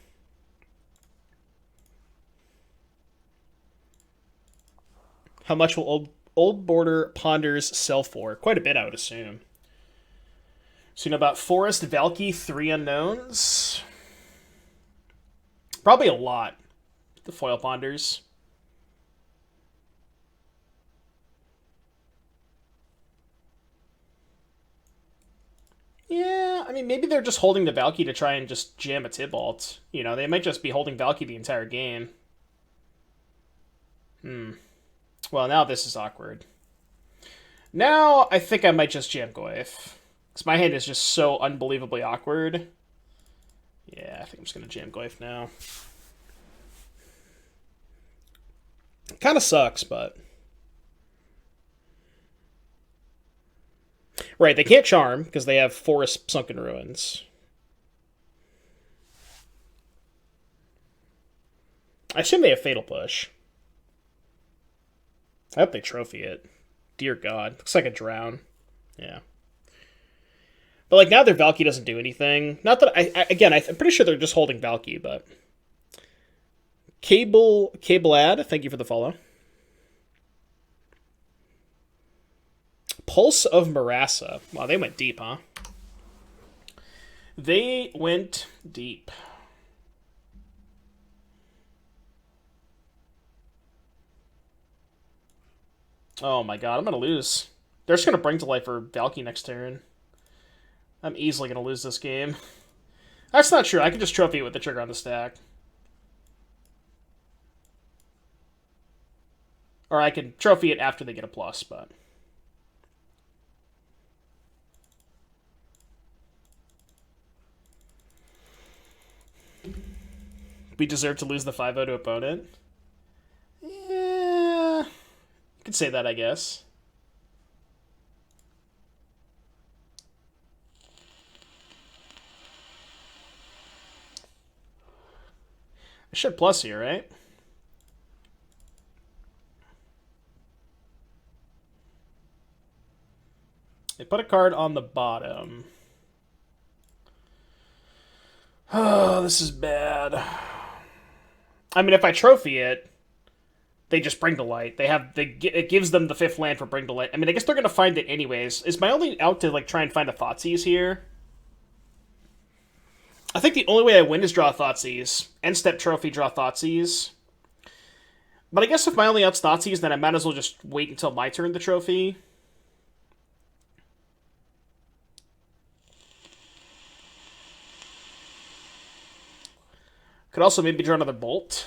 A: How much will Old Border Ponders sell for? Quite a bit, I would assume. So, you know about Forest, Valky, 3 unknowns? Probably a lot. The Foil Ponders. Yeah, I mean, maybe they're just holding the Valky to try and just jam a Tibalt. You know, they might just be holding Valky the entire game. Well, now this is awkward. Now, I think I might just jam Goyf. Because my hand is just so unbelievably awkward. Yeah, I think I'm just going to jam Glyph now. Kind of sucks, but... Right, they can't Charm, because they have Forest Sunken Ruins. I assume they have Fatal Push. I hope they trophy it. Dear God. Looks like a Drown. Yeah. But, like, now their Valky doesn't do anything. Not that I'm pretty sure they're just holding Valky, but... Cable Ad, thank you for the follow. Pulse of Marassa. Wow, they went deep, huh? They went deep. Oh my god, I'm gonna lose. They're just gonna bring to life for Valky next turn. I'm easily gonna lose this game. That's not true. I can just trophy it with the trigger on the stack. Or I can trophy it after they get a plus, but... We deserve to lose the 5-0 to opponent? Yeah... You could say that, I guess. I should plus here, right? They put a card on the bottom. Oh, this is bad. I mean, if I trophy it, they just Bring to Light. It gives them the 5th land for Bring to Light. I mean, I guess they're gonna find it anyways. Is my only out to like try and find a Thoughtseize here? I think the only way I win is draw Thoughtseize. End step trophy, draw Thoughtseize. But I guess if my only out's Thoughtseize, then I might as well just wait until my turn to trophy. Could also maybe draw another Bolt.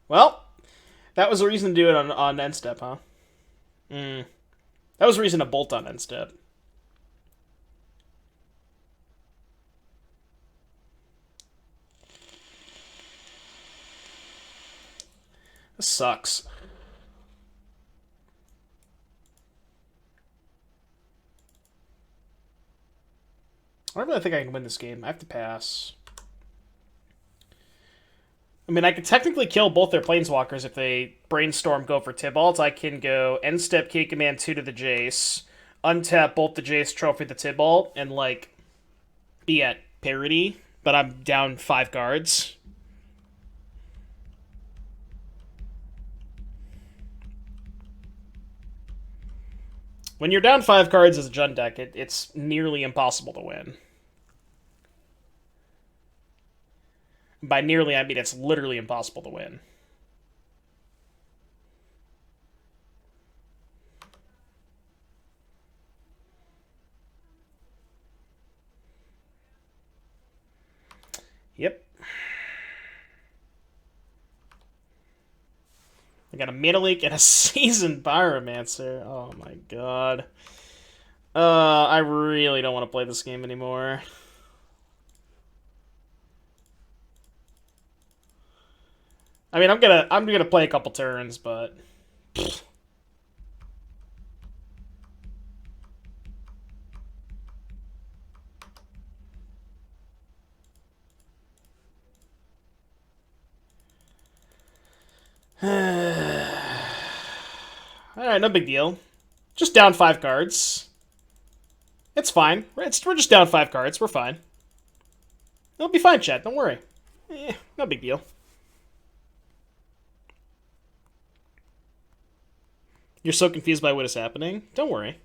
A: Well, that was a reason to do it on end step, huh? That was a reason to Bolt on end step. This sucks. I don't really think I can win this game. I have to pass. I mean, I could technically kill both their Planeswalkers if they Brainstorm go for Tibalt. I can go end step K Command 2 to the Jace, untap both the Jace, trophy the Tibalt, and, like, be at parity, but I'm down 5 cards. When you're down 5 cards as a Jund deck, it's nearly impossible to win. By nearly, I mean it's literally impossible to win. Yep. I got a Mana Leak and a Seasoned Pyromancer. Oh my god. I really don't want to play this game anymore. I mean, I'm gonna play a couple turns, but alright, no big deal. Just down 5 cards. It's fine. We're just down 5 cards. We're fine. It'll be fine, chat. Don't worry. No big deal. You're so confused by what is happening? Don't worry.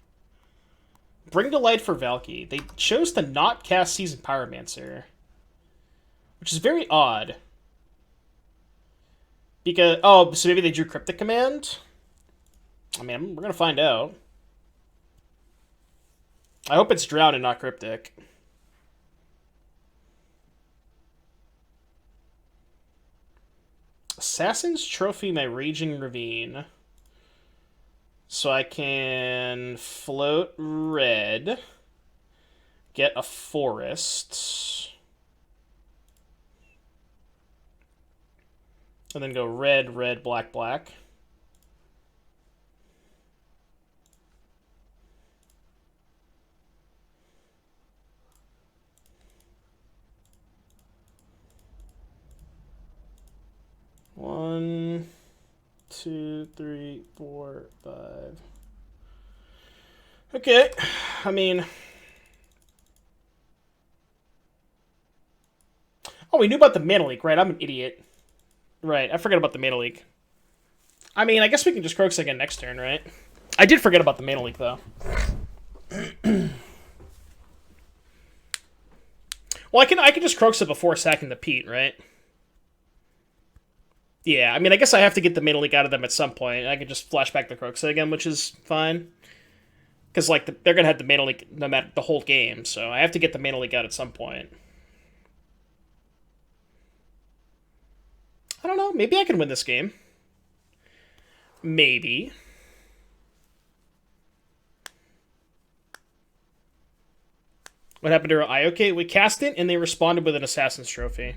A: Bring to Light for Valky. They chose to not cast Seasoned Pyromancer, which is very odd. Because so maybe they drew Cryptic Command? I mean, we're gonna find out. I hope it's Drown and not Cryptic. Assassin's Trophy my Raging Ravine. So I can float red, get a forest, and then go red, red, black, black. One, 2, 3, 4, 5. Okay, I mean... Oh, we knew about the mana leak, right? I'm an idiot. Right, I forgot about the mana leak. I mean, I guess we can just Croaks again next turn, right? I did forget about the mana leak, though. Well, I can just Croaks it before sacking the Pete, right? Yeah, I mean, I guess I have to get the mana leak out of them at some point. I could just flashback the Croaks again, which is fine. Because, like, they're going to have the mana leak no matter the whole game, so I have to get the mana leak out at some point. I don't know. Maybe I can win this game. Maybe. What happened to our Ioke? We cast it, and they responded with an Assassin's Trophy.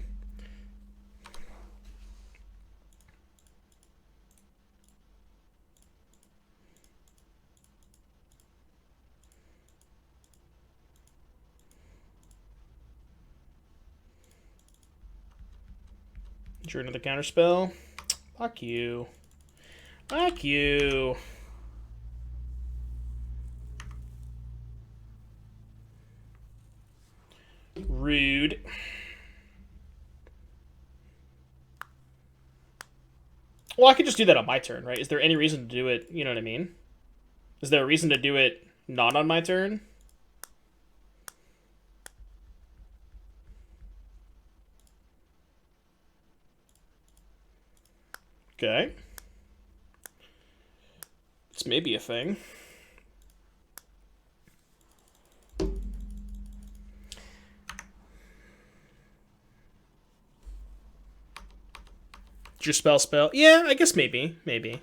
A: Drew another counterspell. Fuck you. Fuck you. Rude. Well, I could just do that on my turn, right? Is there any reason to do it? You know what I mean? Is there a reason to do it not on my turn? Okay. It's maybe a thing. Did your spell? Yeah, I guess maybe. Maybe.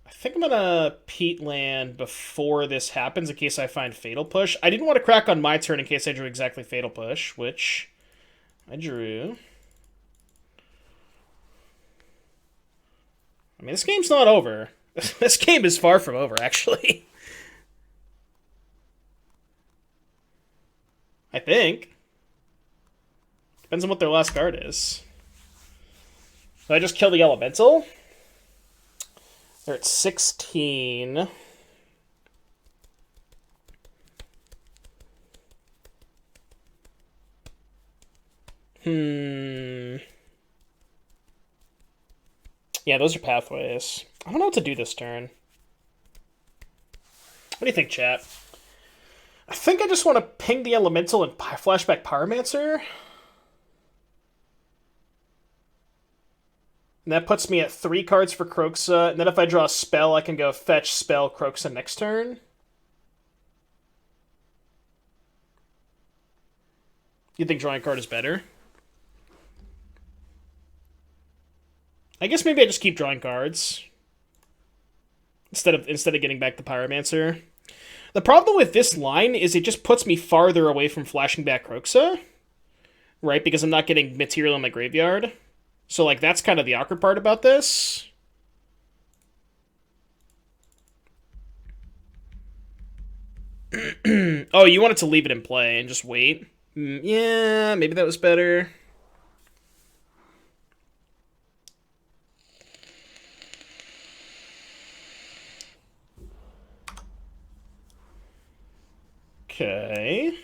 A: I think I'm gonna Pete land before this happens in case I find Fatal Push. I didn't want to crack on my turn in case I drew exactly Fatal Push, which I drew. I mean, this game's not over. This game is far from over, actually. I think. Depends on what their last card is. So I just kill the Elemental. They're at 16. Yeah, those are pathways. I don't know what to do this turn. What do you think, chat? I think I just want to ping the Elemental and flashback Pyromancer. And that puts me at 3 cards for Croxa. And then if I draw a spell, I can go fetch, spell, Croxa next turn. You think drawing a card is better? I guess maybe I just keep drawing cards. Instead of getting back the Pyromancer. The problem with this line is it just puts me farther away from flashing back Croxa. Right? Because I'm not getting material in my graveyard. So, like, that's kind of the awkward part about this. Oh, you wanted to leave it in play and just wait? Yeah, maybe that was better. Okay.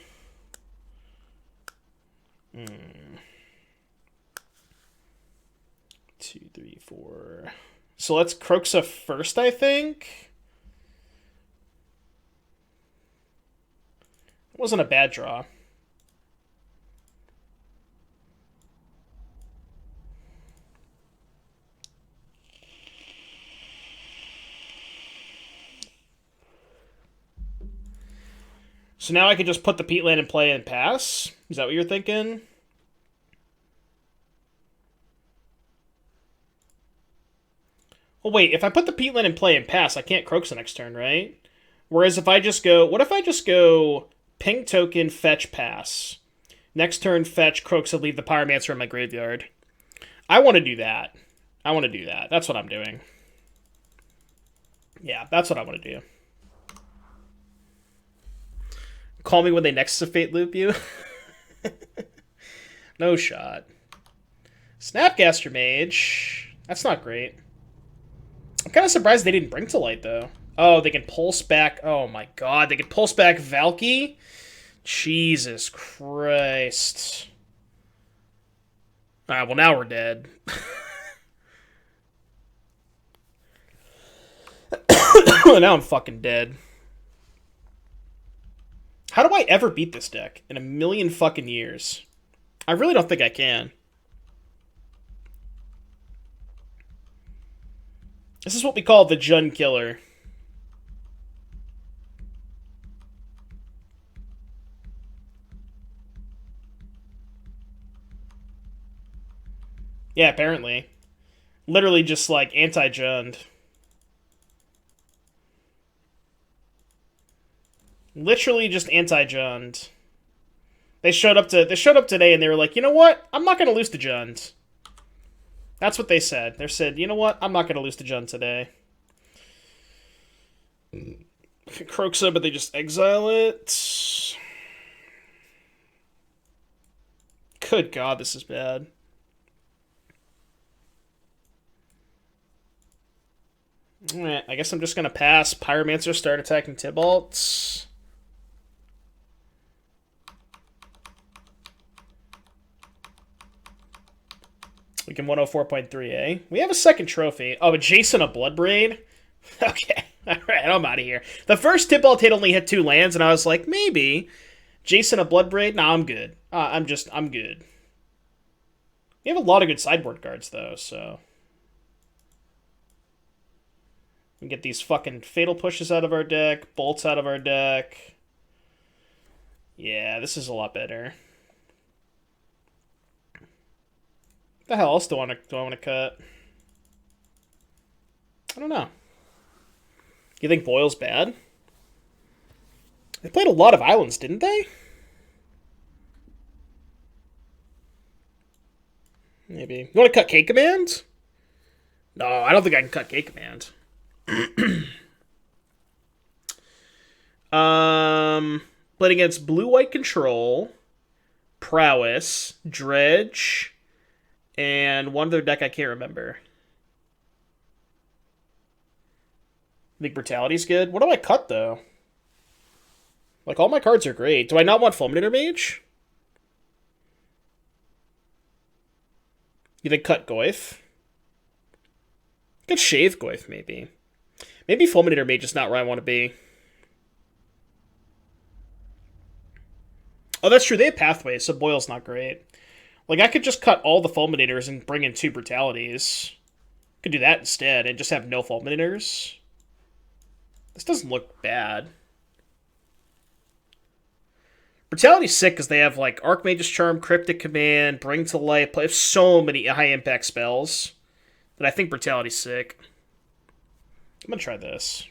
A: 2, 3, 4. So let's Croxa first, I think. It wasn't a bad draw. So now I can just put the Peatland in play and pass? Is that what you're thinking? Well, wait, if I put the peatland in play and pass, I can't Croaks the next turn, right? Whereas if I just go... What if I just go ping token, fetch, pass? Next turn, fetch, Croaks, and leave the Pyromancer in my graveyard. I want to do that. I want to do that. That's what I'm doing. Yeah, that's what I want to do. Call me when they next to Fate Loop you. No shot. Snapcaster Mage. That's not great. I'm kind of surprised they didn't bring to light, though. Oh, they can pulse back. Oh my god, they can pulse back Valky? Jesus Christ. Alright, well now we're dead. Now I'm fucking dead. How do I ever beat this deck in a million fucking years? I really don't think I can. This is what we call the JUND killer. Yeah, apparently. Literally just like anti-JUND. Literally just anti-JUND. They showed up today and they were like, you know what? I'm not gonna lose to JUND. That's what they said. They said, you know what? I'm not gonna lose to JUND today. Croaksa, but they just exile it. Good god, this is bad. Alright, I guess I'm just gonna pass. Pyromancer, start attacking Tybalt. We can 104.3, eh? We have a second trophy. Oh, Jason a Bloodbraid? Okay. Alright, I'm out of here. The first Tybalt hit only hit 2 lands, and I was like, maybe. Jason a Bloodbraid? Nah, I'm good. I'm good. We have a lot of good sideboard cards, though, so... We can get these fucking Fatal Pushes out of our deck, Bolts out of our deck. Yeah, this is a lot better. What the hell else do I want to cut? I don't know. You think Boyle's bad? They played a lot of islands, didn't they? Maybe. You want to cut K-Command? No, I don't think I can cut K-Command. Played against Blue-White Control, Prowess, Dredge, and one other deck I can't remember. I think Brutality's good. What do I cut, though? Like, all my cards are great. Do I not want Fulminator Mage? You think cut Goyf? Could shave Goyf, maybe. Maybe Fulminator Mage is not where I want to be. Oh, that's true. They have Pathways, so Boyle's not great. Like, I could just cut all the Fulminators and bring in 2 Brutalities. Could do that instead and just have no Fulminators. This doesn't look bad. Brutality's sick because they have, like, Archmage's Charm, Cryptic Command, Bring to Life. Play so many high-impact spells that I think Brutality's sick. I'm going to try this.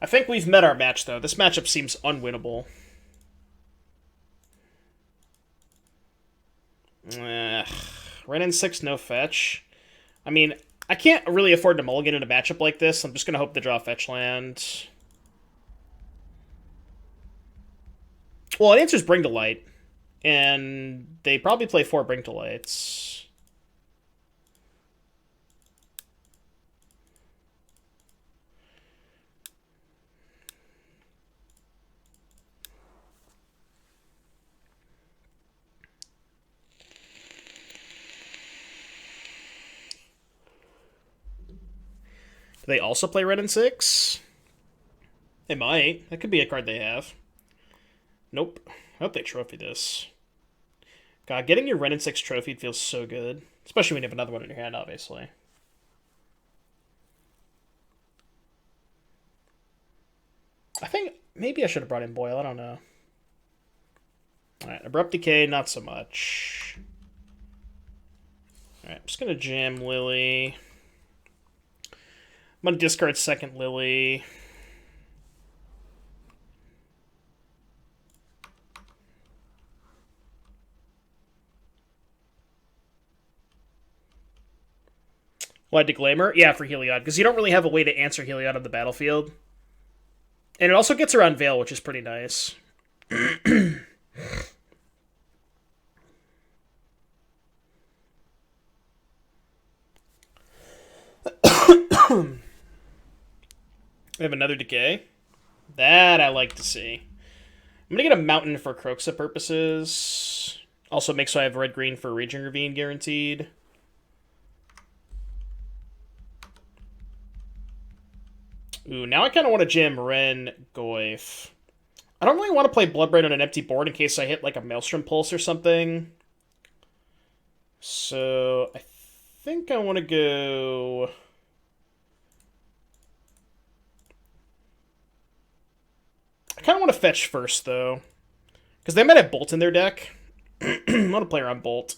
A: I think we've met our match, though. This matchup seems unwinnable. Red in 6, no fetch. I mean, I can't really afford to mulligan in a matchup like this. I'm just going to hope to draw a fetch land. Well, it answers Bring to Light. And they probably play 4 Bring to Lights. Do they also play Red and 6? They might. That could be a card they have. Nope. I hope they trophy this. God, getting your Red and 6 trophy feels so good. Especially when you have another one in your hand, obviously. I think maybe I should have brought in Boyle. I don't know. Alright, Abrupt Decay, not so much. Alright, I'm just going to jam Lily. going to discard second Lily. Why Declaimer? Yeah, for Heliod, because you don't really have a way to answer Heliod on the battlefield. And it also gets around Veil, which is pretty nice. We have another Decay. That I like to see. I'm going to get a Mountain for Croxa purposes. Also makes so I have red-green for Raging Ravine guaranteed. Ooh, now I kind of want to jam Ren Goyf. I don't really want to play Bloodbraid on an empty board in case I hit like a Maelstrom Pulse or something. So I think I want to go... I kind of want to fetch first, though. Because they might have Bolt in their deck. I want to play around Bolt.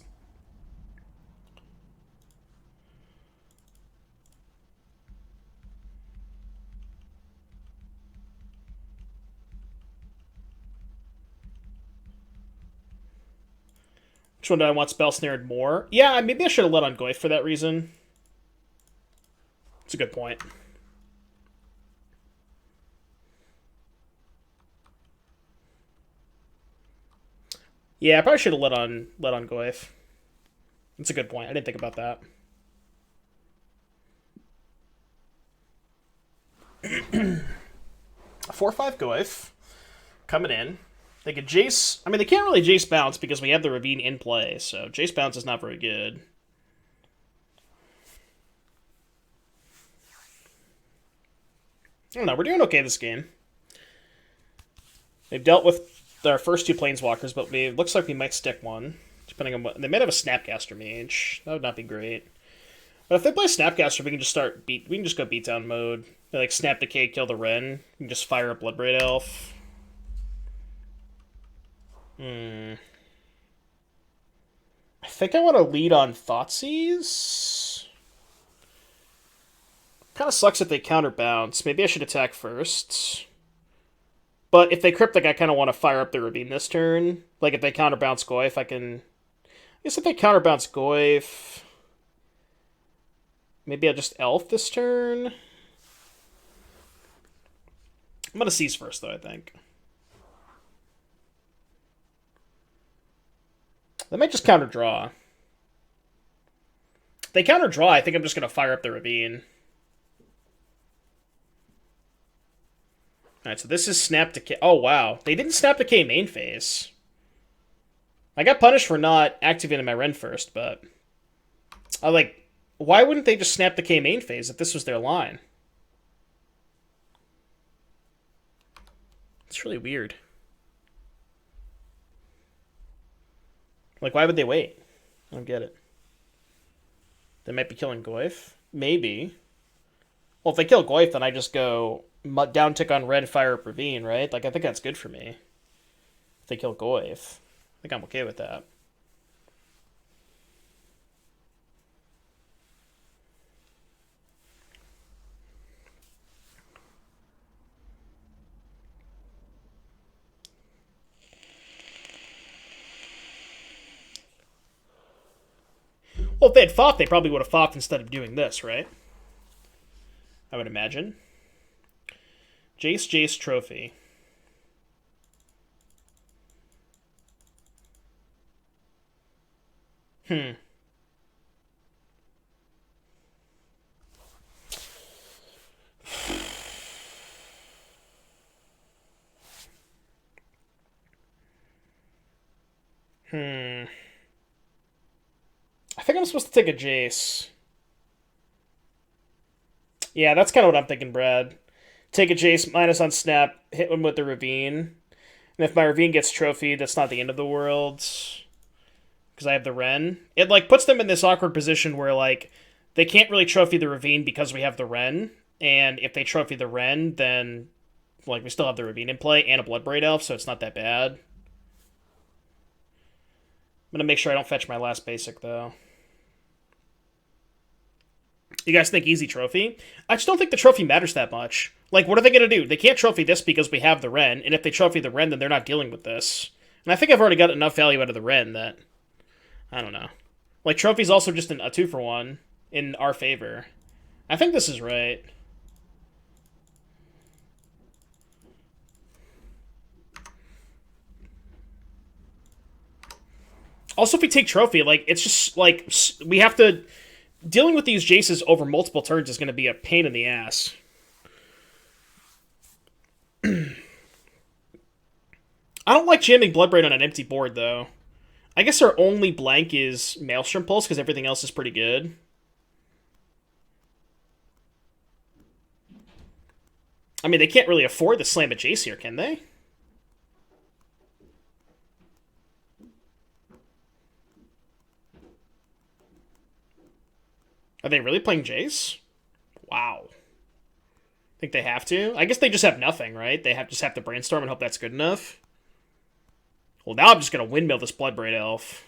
A: Which one do I want Spell Snared more? Yeah, maybe I should have let on Goyf for that reason. It's a good point. Yeah, I probably should have let on Goyf. That's a good point. I didn't think about that. A 4/5 Goyf coming in. They could Jace. I mean, they can't really Jace bounce because we have the Ravine in play, so Jace bounce is not very good. I don't know. We're doing okay this game. They've dealt with our first two Planeswalkers, but it looks like we might stick one. Depending on what... They might have a Snapcaster Mage. That would not be great. But if they play Snapcaster, we can just we can just go beatdown mode. They, like, Snap Decay, kill the Ren. We can just fire a Bloodbraid Elf. I think I want to lead on Thoughtseize. Kind of sucks if they counterbounce. Maybe I should attack first. But if they Cryptic, I kind of want to fire up the Ravine this turn. Like, if they counterbounce Goyf, I can... I guess if they counterbounce Goyf... Maybe I'll just Elf this turn. I'm going to Seize first, though, I think. They might just counter draw. If they counter draw, I think I'm just going to fire up the Ravine. Alright, so this is Snap Decay. Oh, wow. They didn't Snap Decay main phase. I got punished for not activating my Ren first, but... why wouldn't they just Snap Decay main phase if this was their line? It's really weird. Like, why would they wait? I don't get it. They might be killing Goyf. Maybe. Well, if they kill Goyf, then I just go down tick on red, fire up Ravine, right? Like, I think that's good for me. If they kill Goyf. I think I'm okay with that. Well, if they had fought, they probably would have fought instead of doing this, right? I would imagine. Jace Trophy. I think I'm supposed to take a Jace. Yeah, that's kind of what I'm thinking, Brad. Take a Jace, minus on Snap, hit one with the Ravine. And if my Ravine gets trophied, that's not the end of the world. Because I have the Ren. It, like, puts them in this awkward position where, like, they can't really trophy the Ravine because we have the Ren. And if they trophy the Ren, then, like, we still have the Ravine in play and a Bloodbraid Elf, so it's not that bad. I'm going to make sure I don't fetch my last basic, though. You guys think easy trophy? I just don't think the trophy matters that much. Like, what are they going to do? They can't trophy this because we have the Ren, and if they trophy the Ren, then they're not dealing with this. And I think I've already got enough value out of the Ren that... I don't know. Like, trophy's also just a 2-for-1 in our favor. I think this is right. Also, if we take trophy, like, it's just, like, we have to... Dealing with these Jaces over multiple turns is going to be a pain in the ass. I don't like jamming Bloodbraid on an empty board, though. I guess our only blank is Maelstrom Pulse, because everything else is pretty good. I mean, they can't really afford to slam a Jace here, can they? Are they really playing Jace? Wow. Think they have to? I guess they just have nothing, right? They just have to brainstorm and hope that's good enough. Well, now I'm just going to windmill this Bloodbraid Elf.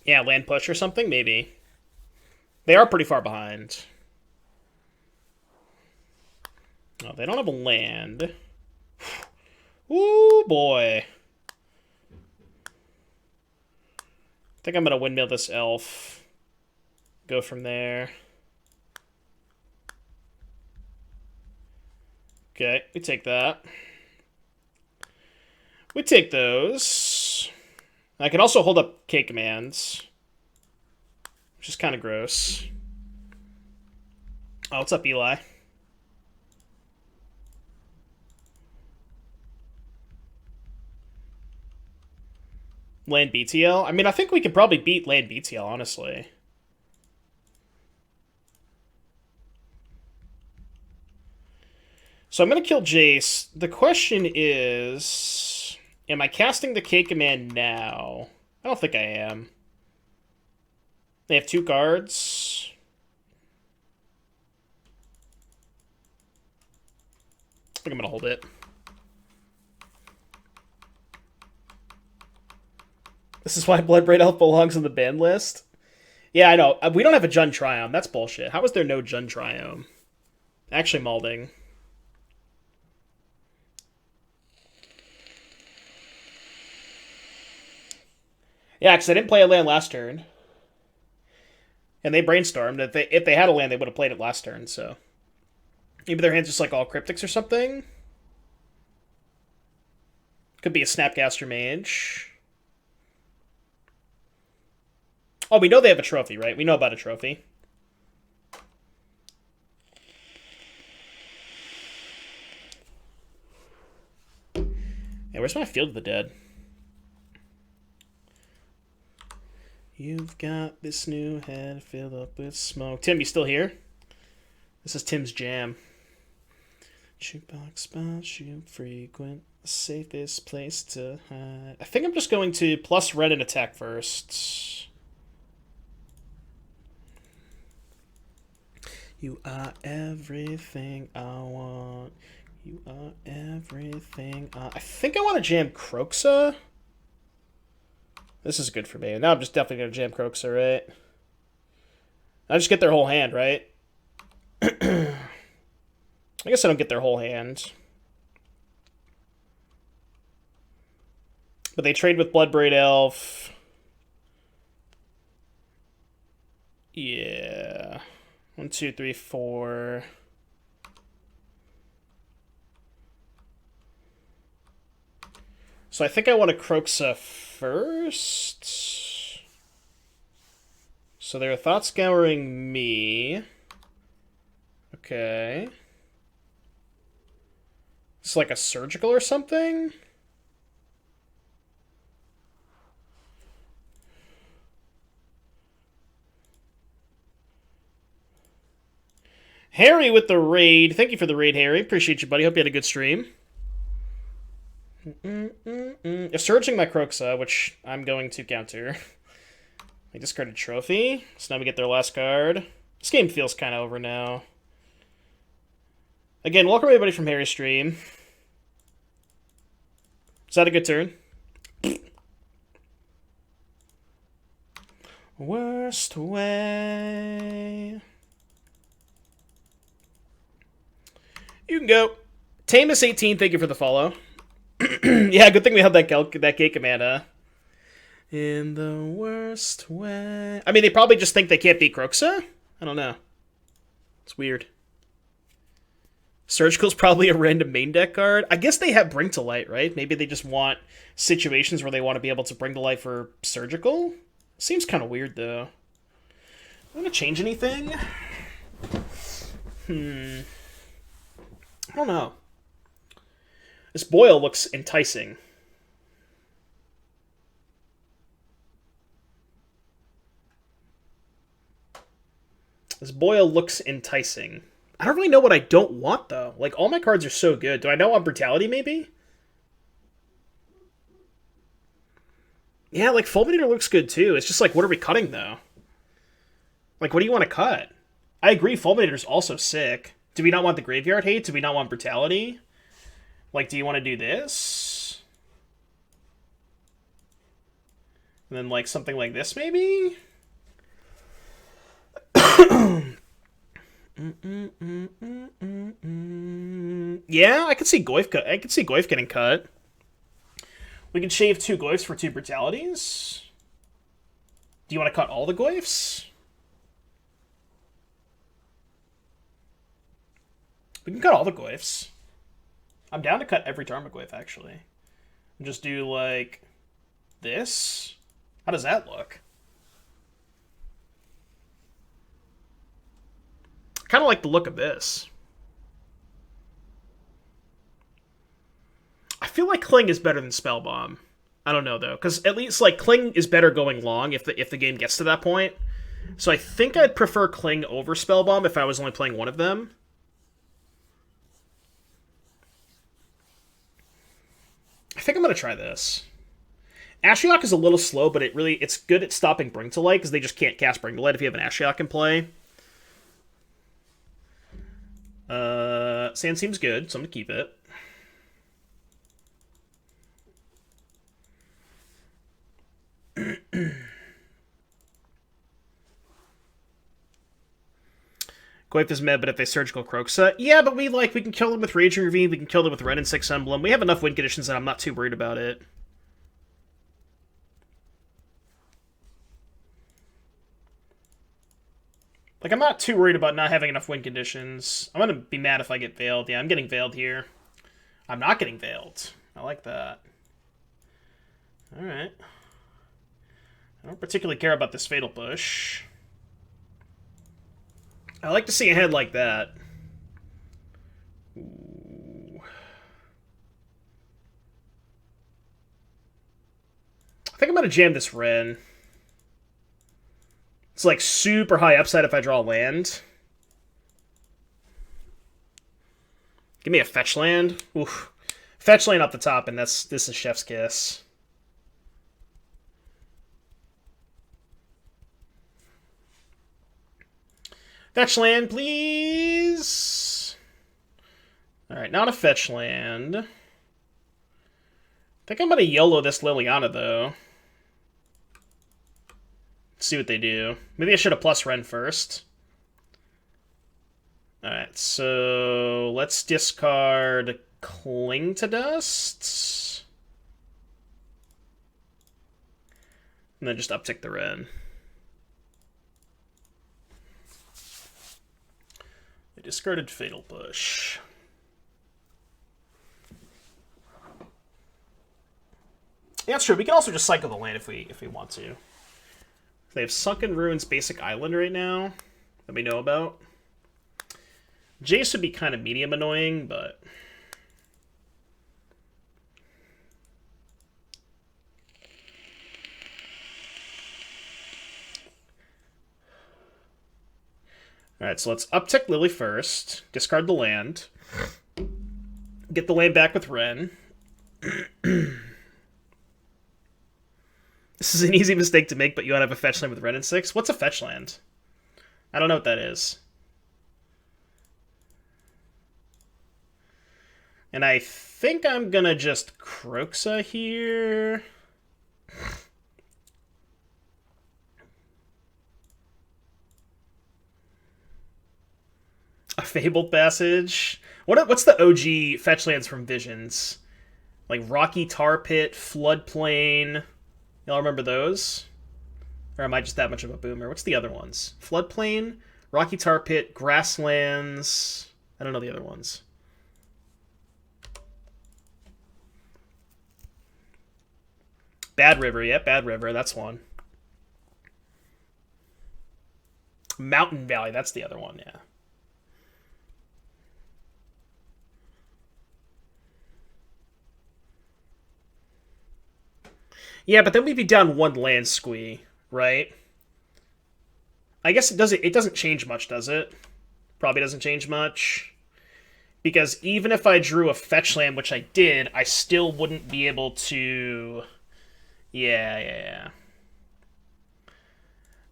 A: Yeah, land push or something? Maybe. They are pretty far behind. Oh, they don't have a land. Ooh, boy. I think I'm going to windmill this elf. Go from there. Okay, we take that. We take those. I can also hold up K commands, which is kind of gross. Oh, what's up, Eli? Land BTL? I mean, I think we could probably beat land BTL, honestly. So I'm going to kill Jace. The question is, am I casting the K command now? I don't think I am. They have 2 cards. I think I'm going to hold it. This is why Bloodbraid Elf belongs on the ban list? Yeah, I know. We don't have a Jund Triome. That's bullshit. How is there no Jund Triome? Actually, Malding. Yeah, because they didn't play a land last turn. And they brainstormed. If they had a land, they would have played it last turn, so... Maybe their hand's just like all cryptics or something? Could be a Snapcaster Mage. Oh, we know they have a trophy, right? We know about a trophy. Hey, where's my Field of the Dead? You've got this new head filled up with smoke. Tim, you still here? This is Tim's jam. Jukebox spots you frequent. The safest place to hide. I think I'm just going to plus red and attack first. You are everything I want. You are everything I think I want to jam Croxa. This is good for me. Now I'm just definitely going to jam Croxa, right? I just get their whole hand, right? I guess I don't get their whole hand. But they trade with Bloodbraid Elf. Yeah. 1, 2, 3, 4. So I think I want to Croxa first. So they're thought scouring me. Okay. It's like a surgical or something? Harry with the raid. Thank you for the raid, Harry. Appreciate you, buddy. Hope you had a good stream. Surging my Croxa, which I'm going to counter. I discarded Trophy, so now we get their last card. This game feels kind of over now. Again, welcome everybody from Harry's stream. Is that a good turn? Worst way. You can go. Tamus18, thank you for the follow. Yeah, good thing we had that gate command, huh? In the worst way. I mean, they probably just think they can't beat Croxa? I don't know. It's weird. Surgical's probably a random main deck card. I guess they have Bring to Light, right? Maybe they just want situations where they want to be able to bring to life for Surgical? Seems kind of weird, though. I'm going to change anything? I don't know. This Boil looks enticing. This Boil looks enticing. I don't really know what I don't want, though. Like, all my cards are so good. Do I not want Brutality, maybe? Yeah, like, Fulminator looks good, too. It's just like, what are we cutting, though? Like, what do you want to cut? I agree, Fulminator's also sick. Do we not want the Graveyard Hate? Do we not want Brutality? Like, do you want to do this? And then, like, something like this, maybe? Yeah, I could see Goyf cut. I could see Goyf getting cut. We can shave 2 Goyfs for 2 Brutalities. Do you want to cut all the Goyfs? We can cut all the Goyfs. I'm down to cut every Tarmogoyf, actually. And just do, like, this? How does that look? I kind of like the look of this. I feel like Cling is better than Spellbomb. I don't know, though, because at least, like, Cling is better going long if the game gets to that point. So I think I'd prefer Cling over Spellbomb if I was only playing one of them. I think I'm going to try this. Ashiok is a little slow, but it's good at stopping Bring to Light, because they just can't cast Bring to Light if you have an Ashiok in play. Sand seems good, so I'm going to keep it. Goyf is meh, but if they Surgical Croxa... Yeah, but we can kill them with Raging Ravine, we can kill them with Red and 6 Emblem. We have enough win conditions that I'm not too worried about it. Like, I'm not too worried about not having enough win conditions. I'm gonna be mad if I get Veiled. Yeah, I'm getting Veiled here. I'm not getting Veiled. I like that. Alright. I don't particularly care about this Fatal Push. I like to see a hand like that. Ooh. I think I'm gonna jam this Ren. It's like super high upside if I draw land. Give me a fetch land. Oof. Fetch land off the top, and this is Chef's Kiss. Fetch land, please. Alright, not a fetch land. I think I'm going to YOLO this Liliana, though. Let's see what they do. Maybe I should have plus Ren first. Alright, so let's discard Cling to Dust. And then just uptick the Ren. They discarded Fatal Push. Yeah, that's true. We can also just cycle the land if we want to. They have Sunken Ruins Basic Island right now that we know about. Jace would be kind of medium annoying, but... Alright, so let's uptick Lily first. Discard the land. Get the land back with Ren. This is an easy mistake to make, but you want to have a fetch land with Ren and 6? What's a fetch land? I don't know what that is. And I think I'm gonna just Kroxa here. A Fabled Passage. What's the OG fetch lands from Visions? Like Rocky Tar Pit, Floodplain. Y'all remember those? Or am I just that much of a boomer? What's the other ones? Floodplain, Rocky Tar Pit, Grasslands. I don't know the other ones. Bad River, yeah, Bad River, that's one. Mountain Valley, that's the other one, yeah. Yeah, but then we'd be down one land squee, right? I guess it doesn't change much, does it? Probably doesn't change much. Because even if I drew a fetch land, which I did, I still wouldn't be able to... Yeah.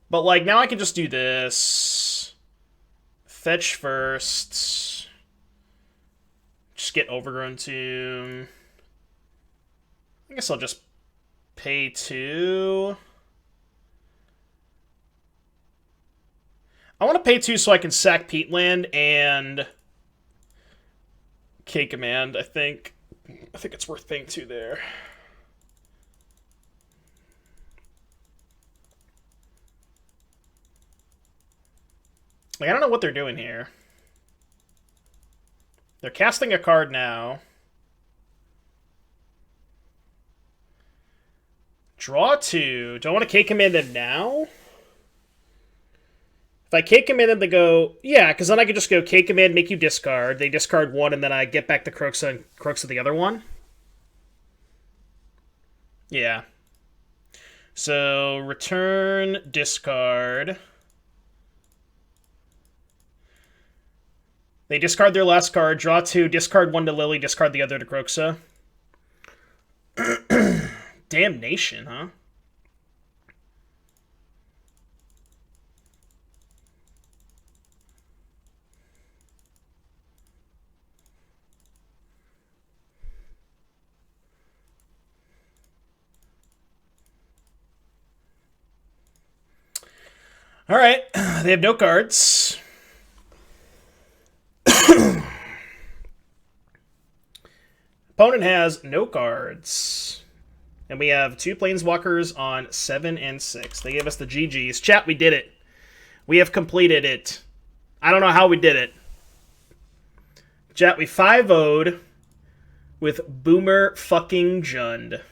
A: But, like, now I can just do this. Fetch first. Just get Overgrown Tomb. I guess I'll just pay 2. I want to pay 2 so I can sack Peatland and K-Command, I think. I think it's worth paying 2 there. Like, I don't know what they're doing here. They're casting a card now. Draw 2. Do I want to K-Command them now? If I K-Command them, they go... Yeah, because then I could just go K-Command, make you discard. They discard 1, and then I get back the Kroxa and Kroxa the other one. Yeah. So, return, discard. They discard their last card, draw 2, discard 1 to Lily, discard the other to Kroxa. Damnation, huh? Alright, they have no cards. Opponent has no cards. And we have 2 Planeswalkers on 7 and 6. They gave us the GGs. Chat, we did it. We have completed it. I don't know how we did it. Chat, we 5-0'd with Boomer fucking Jund.